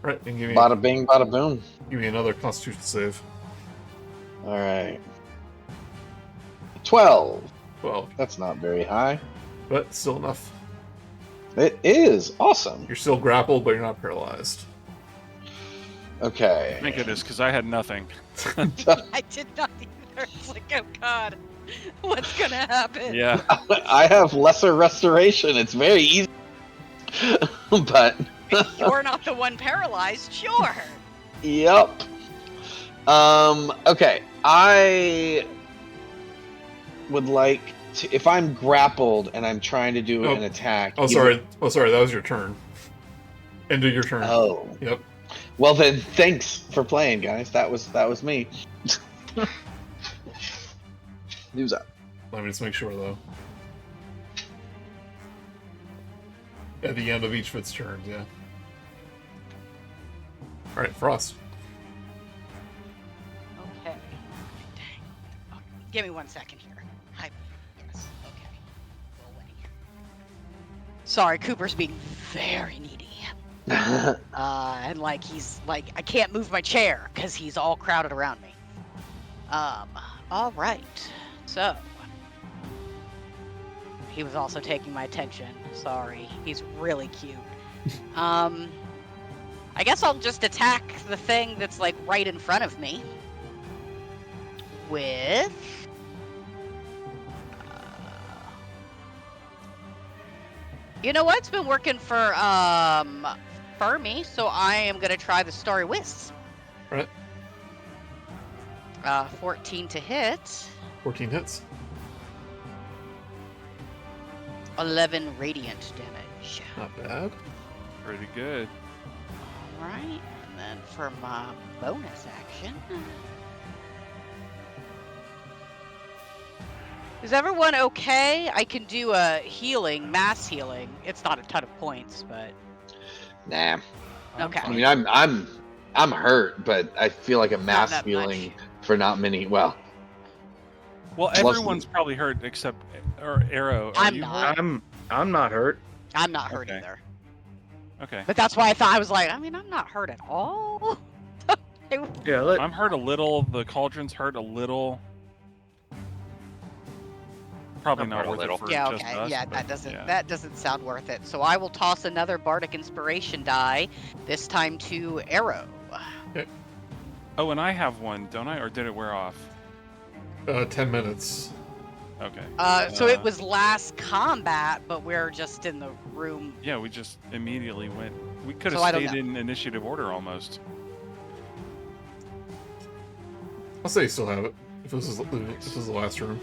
Right, and Bada bing, bada boom. give me another Constitution save. All right. 12. 12. That's not very high. But still enough. It is awesome. You're still grappled, but you're not paralyzed. Okay. Thank goodness, because I had nothing. I did not either. It's like, oh god, what's gonna happen? Yeah. I have lesser restoration. It's very easy. But You're not the one paralyzed, sure. yep. Okay. I would like to, if I'm grappled and I'm trying to do an attack. Oh, sorry. Oh, sorry. That was your turn. End of your turn. Oh. Yep. Well then, thanks for playing, guys. That was me. Who's up? Let me just make sure, though. At the end of each of its turns, yeah. Alright, Frost. Okay. Oh, give me 1 second here. Yes. Okay. Rolling. Sorry, Cooper's being very needy. And like he's like, I can't move my chair because he's all crowded around me. All right. So he was also taking my attention. Sorry, he's really cute. I guess I'll just attack the thing that's like right in front of me with. You know what? It's been working for Fermi, so I am gonna try the Starry Wisp. Right. 14 to hit. 14 hits. 11 radiant damage. Not bad. Pretty good. All right, and then for my bonus action. Is everyone okay? I can do a healing, mass healing. It's not a ton of points, but Nah. okay. I mean, I'm hurt, but I feel like a mass that healing much. for not many. Well, Well, Plus- everyone's probably hurt except Erro. Are I'm you not. hurt? I'm not hurt. I'm not hurt Okay. either. Okay. But that's why I thought I was like, I mean, I'm not hurt at all. Yeah, I'm hurt a little. The cauldron's hurt a little. Probably I'm not hurt a worth little. it for Yeah, just okay. us. Yeah, but that doesn't sound worth it. So I will toss another bardic inspiration die, this time to Erro. Oh, and I have one, don't I? Or did it wear off? 10 minutes. Okay. So it was last combat, but we're just in the room. Yeah, we just immediately went. We could So have I don't stayed know. in initiative order almost. I'll say you still have it. If this is the last room.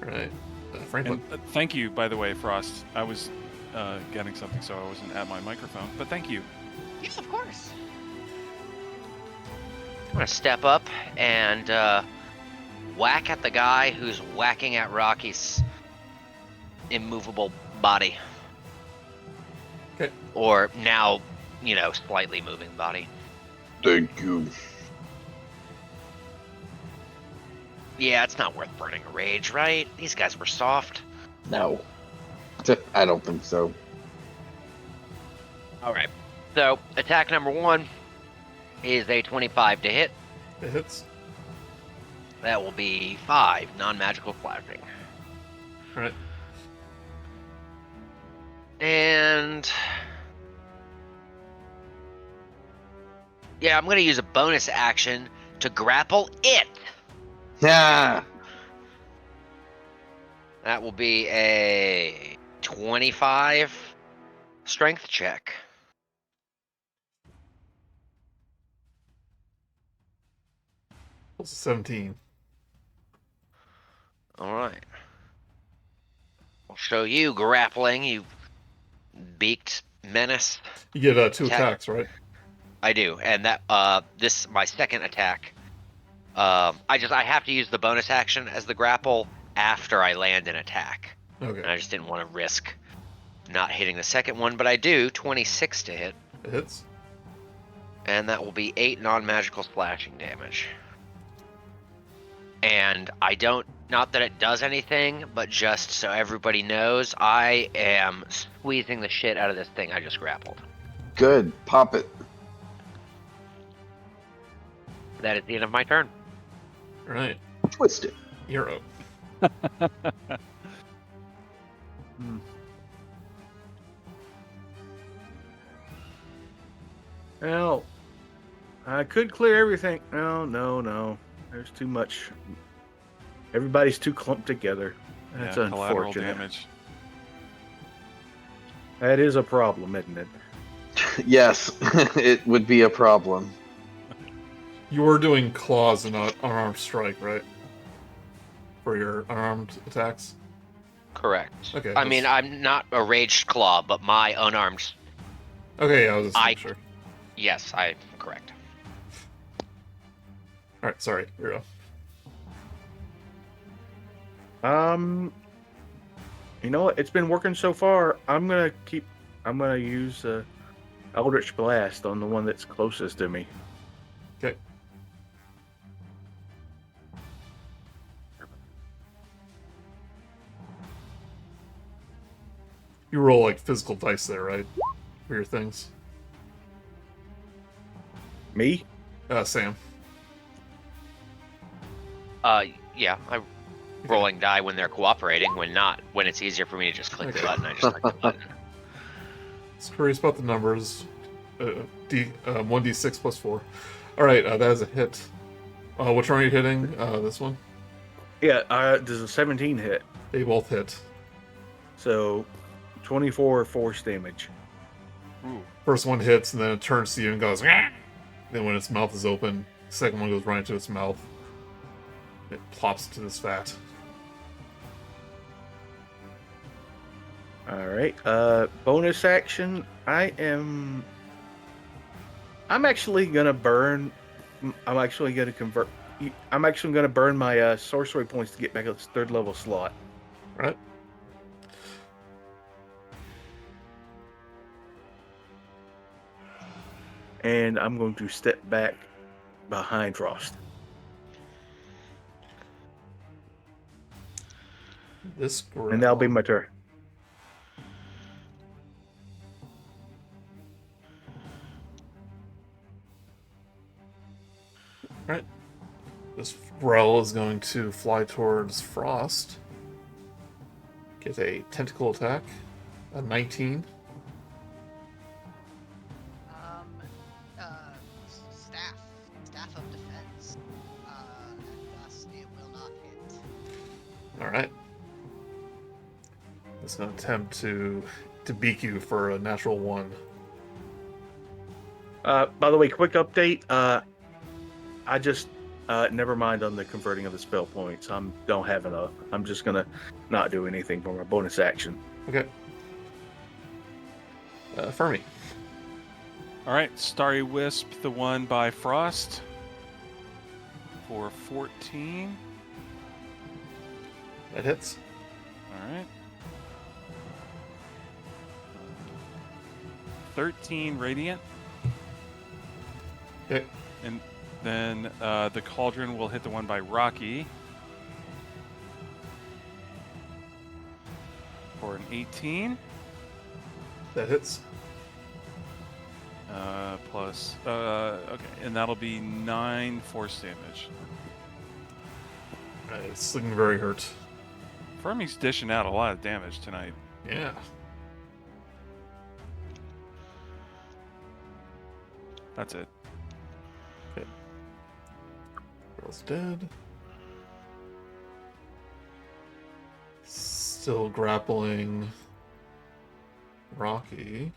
Alright. Franklin. And thank you, by the way, Frost. I was getting something, so I wasn't at my microphone. But thank you. Yeah, of course. I'm gonna step up and whack at the guy who's whacking at Rocky's immovable body. Okay. Or now, slightly moving body. Thank you. Yeah, it's not worth burning a rage, right? These guys were soft. no. I don't think so. Alright. So, attack number 1 is a 25 to hit. It hits. That will be 5 non-magical slashing. Alright. And yeah, I'm gonna use a bonus action to grapple it. Yeah. That will be a 25 strength check. What's 17? All right. I'll show you grappling, you beaked menace. You get 2 Attack. attacks, right? I do, and that this my second attack. I have to use the bonus action as the grapple after I land an attack. Okay. And I just didn't want to risk not hitting the second one, but I do 26 to hit, It hits. and that will be 8 non-magical slashing damage. And I don't, not that it does anything, but just so everybody knows, I am squeezing the shit out of this thing I just grappled. Good. Pop it. That is the end of my turn. All right. Twist it. Erro. Well, I could clear everything. No. There's too much. Everybody's too clumped together. That's collateral unfortunate. damage. That is a problem, isn't it? Yes, it would be a problem. You were doing claws and not unarmed strike, right? For your unarmed attacks? Correct. Okay, I mean, I'm not a raged claw, but my unarmed. Okay, yeah, I was just making sure. Yes, I'm correct. Alright, sorry, Erro. You know what? It's been working so far. I'm gonna use Eldritch Blast on the one that's closest to me. Okay. You roll like physical dice there, right? For your things. Me? Sam. Yeah, I'm rolling die when they're cooperating. When not, when it's easier for me to just click the button, I just click the button. Just curious about the numbers. 1d6 plus 4. Alright, that is a hit. Which one are you hitting? This one? Yeah, does a 17 hit. They both hit. So 24 force damage. Ooh. First one hits, and then it turns to you and goes, "Rah!" Then when its mouth is open, the second one goes right into its mouth. It plops into this vat. Alright, bonus action. I'm actually gonna burn. I'm actually gonna burn my sorcery points to get back to this 3rd level slot. Right? And I'm going to step back behind Frost. This And that'll be my turn. Alright. This growl is going to fly towards Frost. Get a tentacle attack. A 19. Staff of defense. And thus it will not hit. Alright. It's going to attempt to beak you for a natural 1. By the way, quick update. I just never mind on the converting of the spell points. Don't have enough. I'm just gonna not do anything for my bonus action. Okay. Fermi. All right, Starry Wisp, the one by Frost, for 14. That hits. All right. 13 radiant, Okay. and then the cauldron will hit the one by Rok'kee for an 18. That hits. Plus, okay, and that'll be 9 force damage. It's looking very hurt. Fermi's dishing out a lot of damage tonight. Yeah. That's it. Okay. Girl's dead. Still grappling Rok'kee.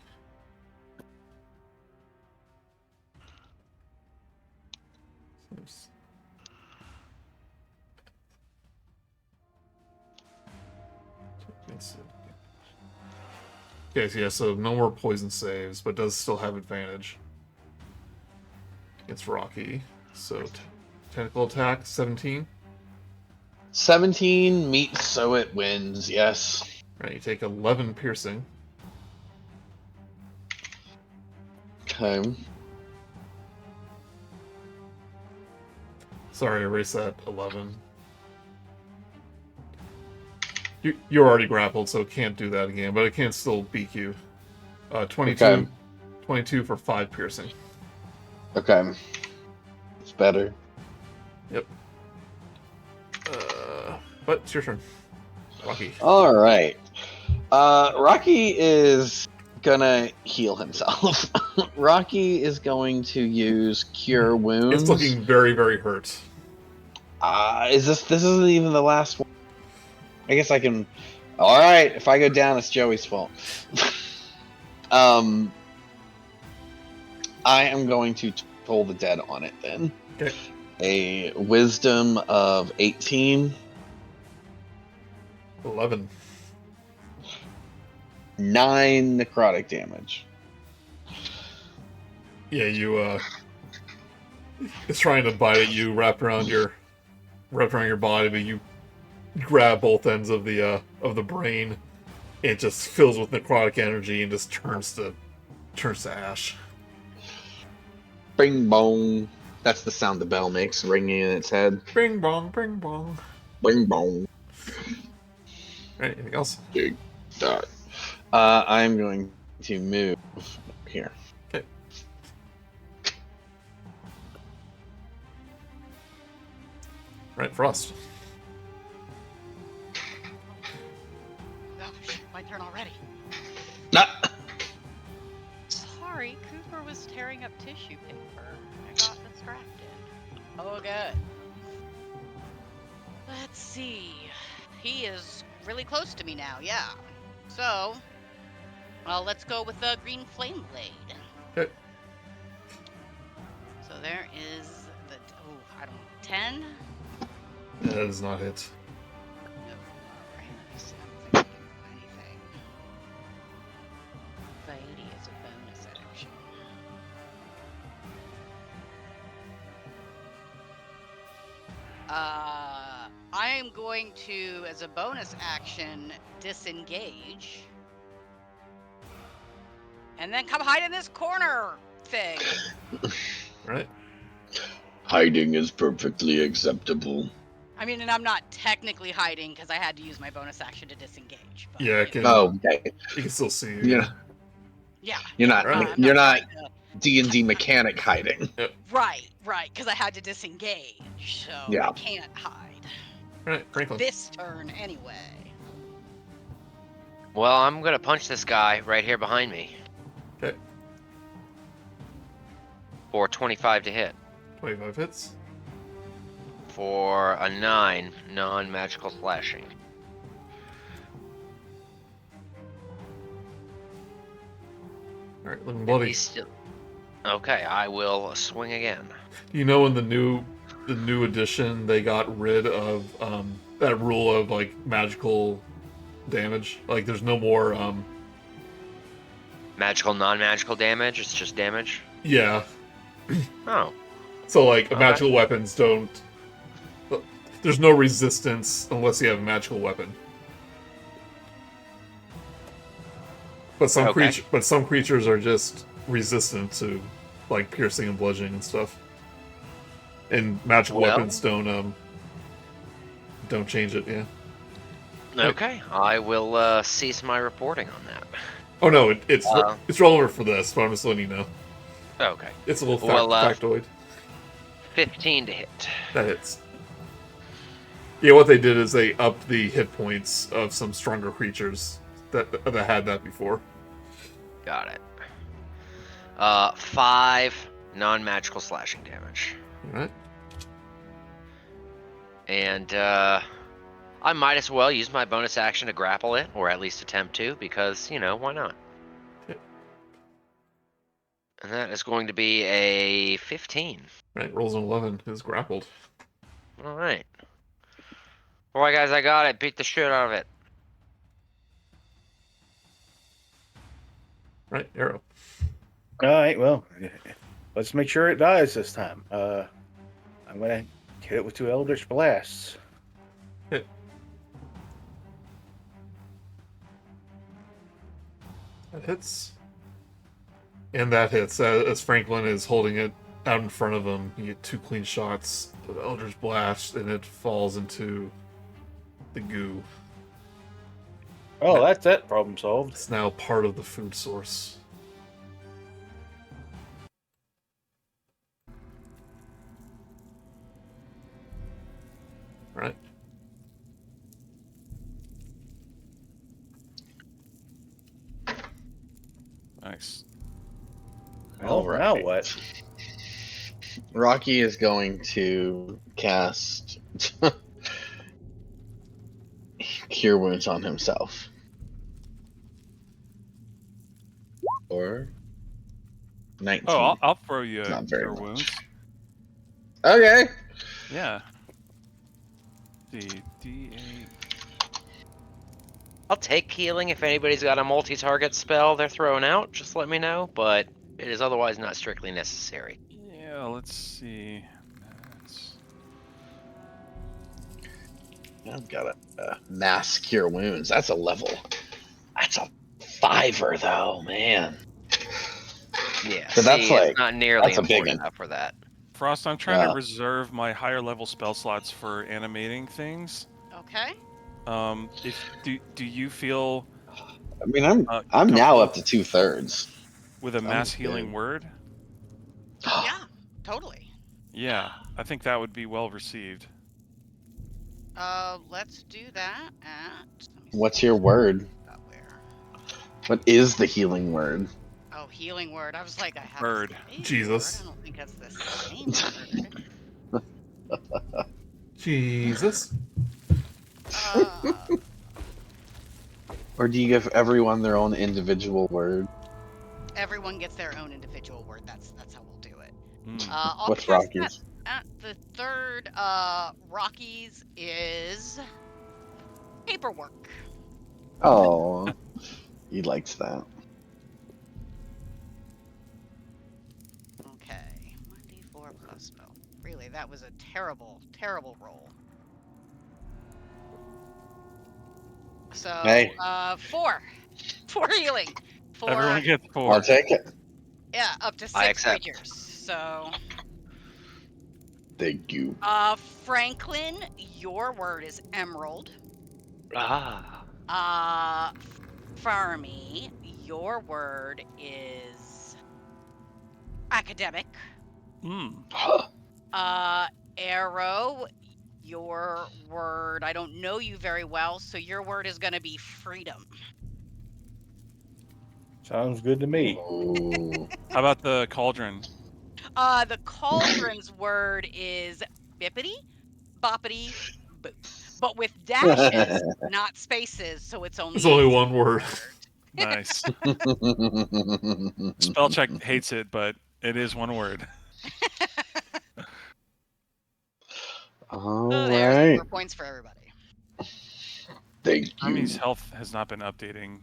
Yes, yeah, so no more poison saves, but does still have advantage. It's Rok'kee. So, tentacle attack, 17. 17 meets, so it wins. Yes. Right, you take 11 piercing. Okay. Sorry, erase that 11. You're already grappled, so it can't do that again, but it can still beat you. 22, Okay. 22 for 5 piercing. Okay. It's better. Yep. But it's your turn. Rok'kee. All right. Rok'kee is gonna heal himself. Rok'kee is going to use Cure Wounds. It's looking very, very hurt. This isn't even the last one. I guess I can. All right. If I go down, it's Joey's fault. I am going to toll the dead on it then. Okay. A wisdom of 18. 11. 9 necrotic damage. Yeah, you it's trying to bite at you, wrapped around your body, but you grab both ends of the brain. It just fills with necrotic energy and just turns to ash. Bing bong. That's the sound the bell makes, ringing in its head. Bing bong, bing bong. Bing bong. Right, anything else? Big dot. I'm going to move here. Okay. Right, Frost. Oh, shit, my turn already. Ah! Sorry, Cooper was tearing up tissue paper. I got distracted. Oh, good. Let's see. He is really close to me now, yeah. So, let's go with the green flame blade. Okay. So there is the, I don't know, 10? That does not hit. No, alright, let me see. I don't think I can do anything. Lady is a bonus action. I am going to, as a bonus action, disengage. And then come hide in this corner thing. Right. Hiding is perfectly acceptable. I mean, and I'm not technically hiding because I had to use my bonus action to disengage. But, Yeah, you know. Okay. You can still see you. Yeah. Yeah. You're not. Right. You're not trying to- D&D mechanic hiding. Right, because I had to disengage, so Yeah. I can't hide. Right, Franklin. This turn, anyway. Well, I'm gonna punch this guy right here behind me Okay. for 25 to hit 25 hits. for a 9 non-magical slashing. Alright, looking And bloody. he's still... Okay, I will swing again. You know, in the new edition, they got rid of that rule of like magical damage. Like, there's no more. Magical, non-magical damage. It's just damage. Yeah. Oh, So like, Okay. magical weapons don't. There's no resistance unless you have a magical weapon. But some Okay. some creatures are just resistant to like piercing and bludgeoning and stuff. And magical Well- weapons don't change it. Yeah. okay. I will cease my reporting on that. Oh no, it's Uh, relevant for this, but I'm just letting you know. Okay. It's a little Well, factoid. 15 to hit. That hits. Yeah, what they did is they upped the hit points of some stronger creatures that had that before. Got it. 5 non-magical slashing damage. Alright. And I might as well use my bonus action to grapple it, or at least attempt to, because, you know, why not? Yep. And that is going to be a 15. Right, rolls an 11, is grappled. Alright. Alright, guys, I got it. Beat the shit out of it. Right, Erro. All right, well, let's make sure it dies this time. I'm gonna hit it with 2 Eldritch Blasts. Hit. That hits. And that hits. As Franklin is holding it out in front of him, you get 2 clean shots of Eldritch Blast, and it falls into the goo. Oh, that's that problem solved. It's now part of the food source. Right. Nice. Well, All right. now what? Rok'kee is going to cast Cure Wounds on himself. Or 19. Oh, I'll throw you Not very Cure much. Wounds. Okay. Yeah. D8. I'll take healing if anybody's got a multi-target spell they're throwing out. Just let me know, but it is otherwise not strictly necessary. Yeah, let's see. I've got a mass Cure Wounds. That's a level. That's a 5er though, man. Yeah, So that's see, like- it's not nearly that's a big important one. enough for that. Frost, I'm trying Yeah. to reserve my higher level spell slots for animating things. Okay. Do you feel I mean, I'm now comfortable up to 2/3. with a mass good. healing word? Yeah, totally. Yeah, I think that would be well received. Let's do that at. Let me see What's your word? where. What is the healing word? Oh, healing word. I was like, I have Bird. a same Jesus. word. I don't think that's the same word. Jesus. Or do you give everyone their own individual word? Everyone gets their own individual word. That's how we'll do it. Mm. I'll What's cast that Rocky's? at the third. Rocky's is paperwork. Oh, he likes that. Okay, 1d4 plus. Oh, really? That was a terrible, terrible roll. So, Hey. 4 healing. 4. Everyone gets 4. I'll take it. Yeah, up to 6 I accept. creatures. So, Thank you. Franklin, your word is emerald. Ah. Fermi, your word is academic. Mm. Erro, your word, I don't know you very well, so your word is going to be freedom. Sounds good to me. Ooh. How about the cauldron? The cauldron's word is bippity, boppity, boop. But with dashes, not spaces, so it's only It's only one word. Nice. Spell check hates it, but it is one word. All Oh, there's right. 4 points for everybody. Thank you. Army's health has not been updating.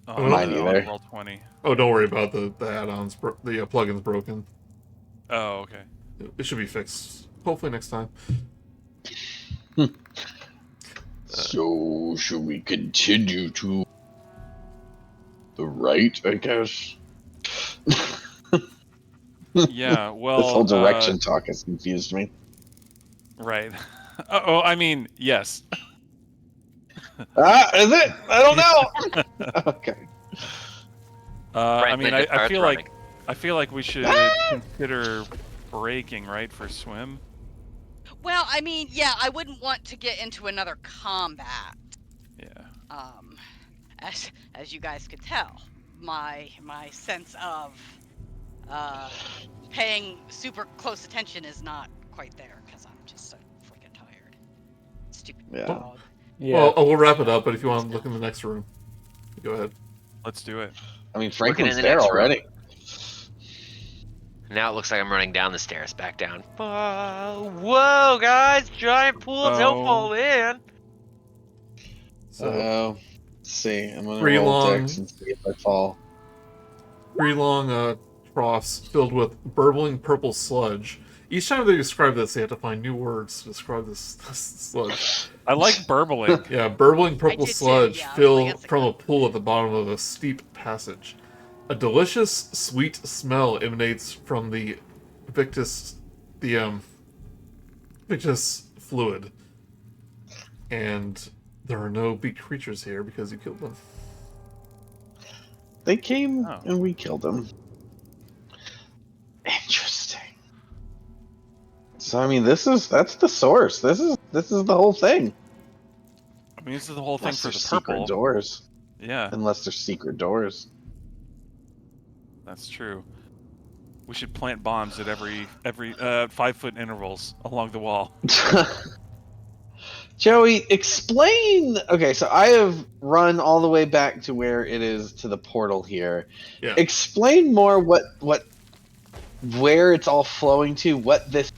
Mine either. Roll 20. Oh, don't worry about the add-ons. The plugin's broken. Oh, okay. It should be fixed. Hopefully next time. So, should we continue to the right, I guess? Yeah, well, This whole direction talk has confused me. Right. Oh, I mean, yes. Is it? I don't know. Okay. I mean, I starts feel running. I feel like we should consider breaking, right, for swim. Well, I mean, yeah, I wouldn't want to get into another combat. Yeah. As you guys could tell, my sense of paying super close attention is not quite there because I'm just so freaking tired. Stupid Yeah. dog. Yeah. Well, we'll wrap it up, but if you want to look in the next room, go ahead. Let's do it. I mean, Looking Franklin's in the there next room. already. Now it looks like I'm running down the stairs, back down. Whoa, guys! Giant pools, don't Oh. fall in. So, So, let's see. I'm gonna Pretty roll long. dex and see if I fall. 3 long troughs filled with burbling purple sludge. Each time they describe this, they have to find new words to describe this sludge. I like burbling. Yeah, burbling purple did too, sludge yeah, I was like, fill that's a from a good- pool at the bottom of a steep passage. A delicious, sweet smell emanates from the Victus fluid. And there are no beaked creatures here because you killed them. They came Oh. and we killed them. Interesting. So I mean, that's the source. This is the whole thing. I mean, this is the whole thing Unless for there's the purple. secret doors. Yeah, Unless there's secret doors. that's true. We should plant bombs at every 5-foot intervals along the wall. Joey, explain. Okay, so I have run all the way back to where it is to the portal here. Yeah. Explain more where it's all flowing to, what this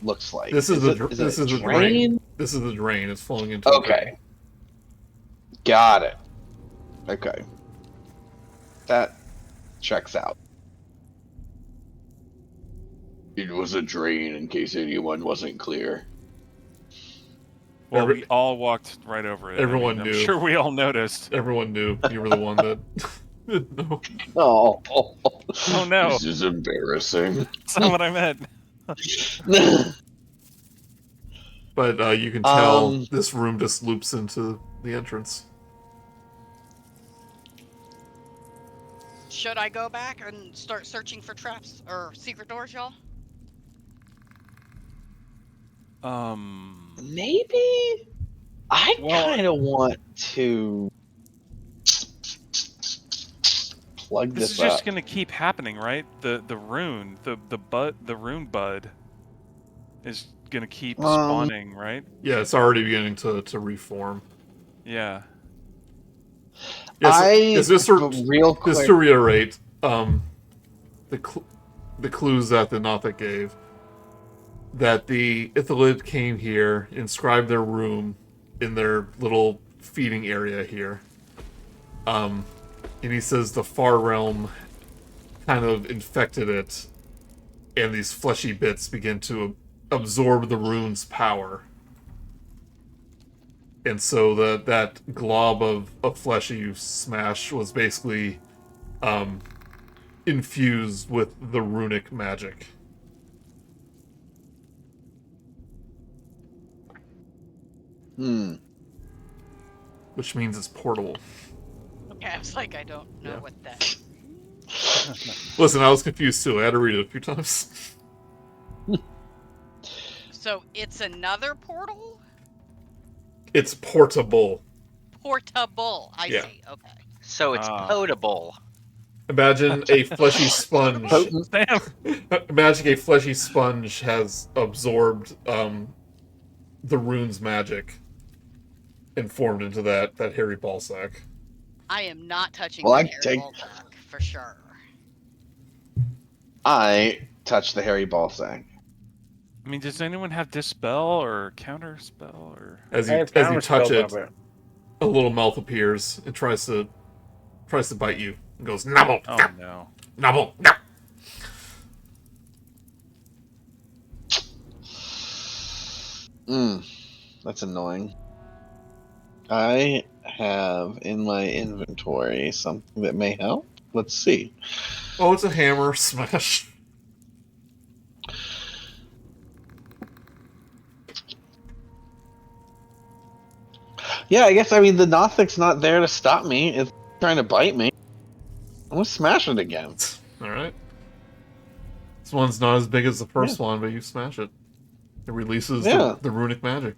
looks like. This is the drain. This is the drain. It's flowing into. Okay. Got it. Okay. That checks out. It was a drain, in case anyone wasn't clear. Well, we all walked right over it. Everyone I'm knew. sure we all noticed. Everyone knew you were the one that. No. Oh. Oh no, This is embarrassing. that's not what I meant. But you can tell Um, this room just loops into the entrance. Should I go back and start searching for traps or secret doors, y'all? Maybe? I Well- kind of want to plug This this, is up. just gonna keep happening, right? The rune, the rune bud, is gonna keep spawning, right? Yeah, it's already beginning to reform. Yeah. Yes, just but real quick, to reiterate, the clues that the Nothic gave, that the Ithilid came here, inscribed their room in their little feeding area here. And he says the Far Realm kind of infected it, and these fleshy bits begin to absorb the rune's power. And so that glob of flesh you smash was basically infused with the runic magic. Which means it's portable. Okay, I was like, I don't know Yeah. what that. Listen, I was confused too. I had to read it a few times. So it's another portal? It's portable. Portable. I Yeah. see. Okay. So it's potable. Imagine a fleshy sponge. Damn. Imagine a fleshy sponge has absorbed the rune's magic and formed into that hairy ball sack. I am not touching Well, the I hairy take- ball sack, for sure. I touched the hairy ball sack. I mean, does anyone have dispel or counter spell or? As I you have touch counterspell, it, but a little mouth appears and tries to bite you and goes nobble, Oh no. nobble, no. That's annoying. I have in my inventory something that may help. Let's see. Oh, it's a hammer smash. Yeah, I guess, I mean, the Nothic's not there to stop me. It's trying to bite me. I'm gonna smash it again. All right. This one's not as big as the first one, but you smash it. It releases Yeah. the runic magic.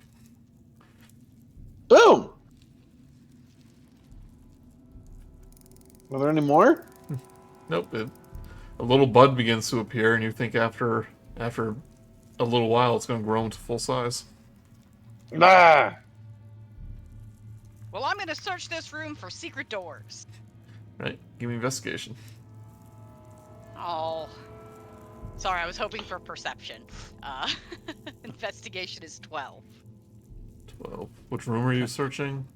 Boom! Are there any more? Nope. A little bud begins to appear, and you think after a little while, it's going to grow into full size. Ah! Well, I'm gonna search this room for secret doors. Right? Give me investigation. Oh. Sorry, I was hoping for perception. Investigation is 12. 12. Which room are you searching?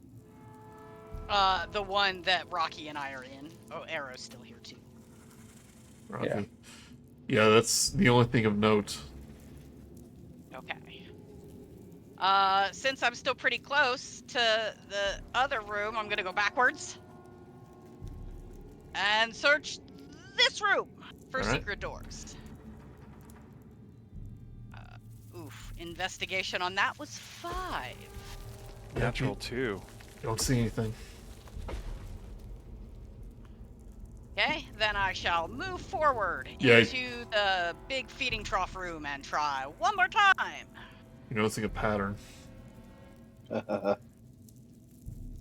The one that Rok'kee and I are in. Oh, Erro's still here too. Rok'kee. Yeah, that's the only thing of note. Okay. Since I'm still pretty close to the other room, I'm gonna go backwards and search this room for All right. secret doors. Investigation on that was 5. Natural 2. Don't see anything. Okay, then I shall move forward Yeah. into the big feeding trough room and try one more time. You're noticing a pattern.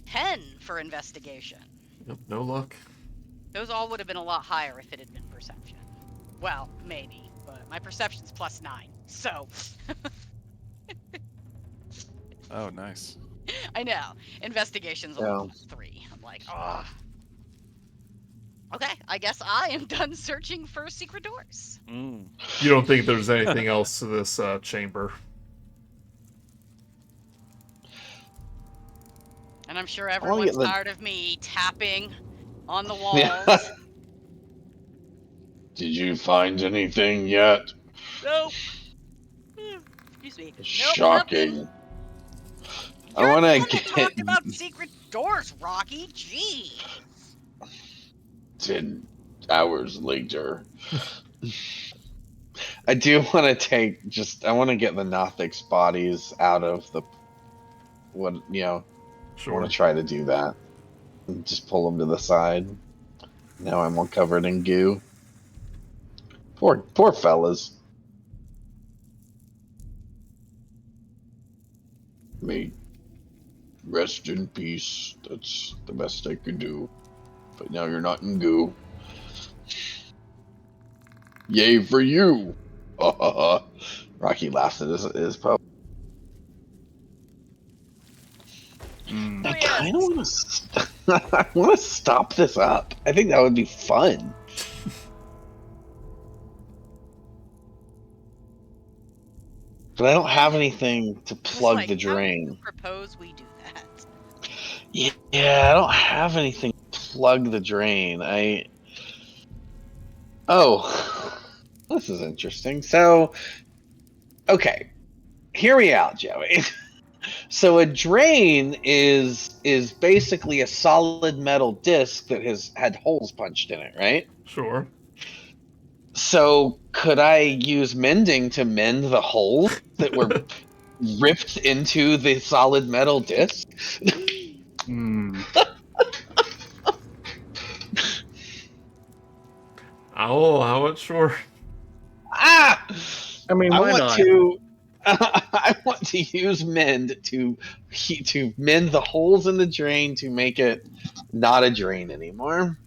10 for investigation. Yep, no luck. Those all would have been a lot higher if it had been perception. Well, maybe, but my perception's +9, so. Oh, nice. I know. Investigation's only +3. I'm like, ugh. Okay, I guess I am done searching for secret doors. Mm. You don't think there's anything else to this chamber? And I'm sure everyone's tired of me tapping on the walls. Did you find anything yet? Nope. Excuse me. Shocking. Nope, I want to get talked about secret doors, Rok'kee. Gee. 10 hours later. I do want to I want to get the Nothic's bodies out of the, Sure. I want to try to do that. And just pull them to the side. Now I'm all covered in goo. Poor fellas. May rest in peace. That's the best I could do. But now you're not in goo. Yay for you! Rok'kee laughs at his poem. I kind of want to. I want to stop this up. I think that would be fun. But I don't have anything to plug the drain. How do you propose we do that? Yeah, I don't have anything to plug the drain. Oh, this is interesting. So, okay, hear me out, Joey. So a drain is basically a solid metal disc that has had holes punched in it, right? Sure. So could I use mending to mend the holes that were ripped into the solid metal disc? I'll allow it, sure. Ah! I mean, why not? I want to use mend to mend the holes in the drain to make it not a drain anymore.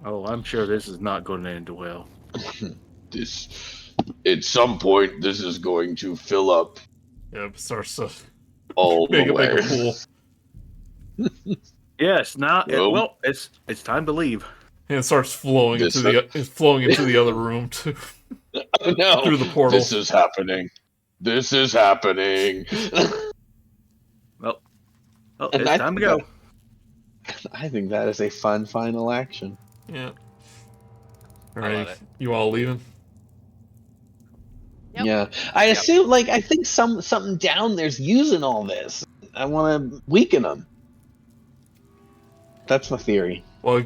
Oh, I'm sure this is not going to end well. At some point, this is going to fill up. Yep, starts to all make the way. a pool. Yes, now it's time to leave. And it starts flowing into the other room too. No, through the portal. This is happening. This is happening. Well, it's time to go. I think that is a fun final action. Yeah. All I right, love it. you all leaving? Yep. Yeah, I assume. I think something down there's using all this. I want to weaken them. That's my theory. Well,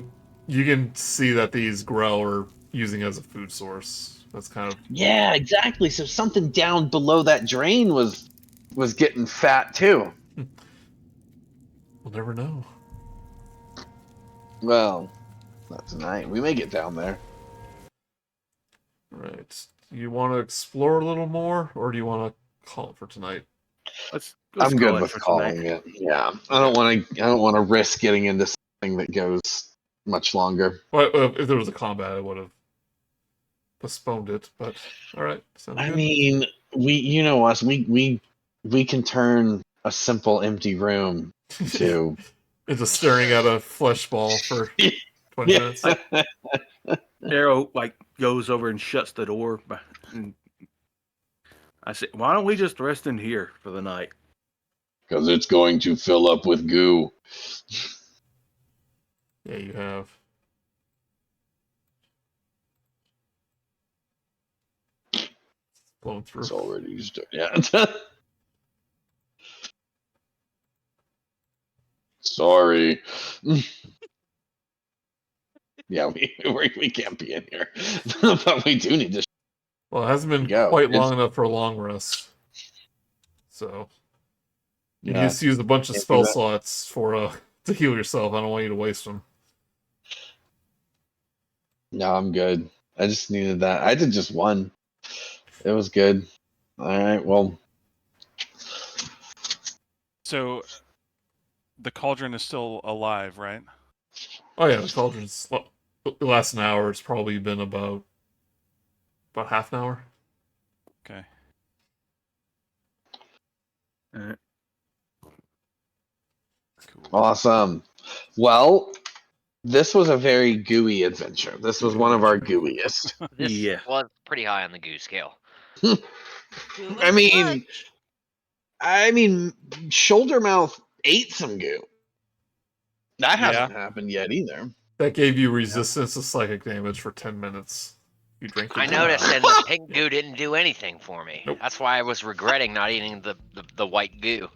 you can see that these Drow are using it as a food source. That's kind of... Yeah, exactly. So something down below that drain was getting fat too. We'll never know. Well, not tonight. We may get down there. All right. You want to explore a little more, or do you want to call it for tonight? Let's I'm good call with for calling tonight. it. Yeah, I don't want to risk getting into something that goes much longer. Well, if there was a combat, I would have postponed it. But all right, sounds good. Mean, you know us. We can turn a simple empty room to into staring at a flesh ball for 20 minutes. Erro goes over and shuts the door. And I say, "Why don't we just rest in here for the night?" Because it's going to fill up with goo. Yeah, you have. flowing through. It's already just yeah. Sorry. Yeah, we can't be in here, but we do need to. Well, it hasn't been Go. quite long enough for a long rest. So you Yeah. just use a bunch of Can't do spell that. slots for to heal yourself. I don't want you to waste them. No, I'm good. I just needed that. I did just one. It was good. All right. Well, So the cauldron is still alive, right? Oh yeah, the cauldron's the last an hour. It's probably been about half an hour. Okay. Cool. awesome. Well, this was a very gooey adventure. This was one of our gooeyest. This Yeah. was pretty high on the goo scale. I mean, Shouldermouth ate some goo. That hasn't happened yet either. That gave you resistance to psychic damage for 10 minutes. You drink the I goo. noticed, and the pink goo didn't do anything for me. Nope. That's why I was regretting not eating the white goo.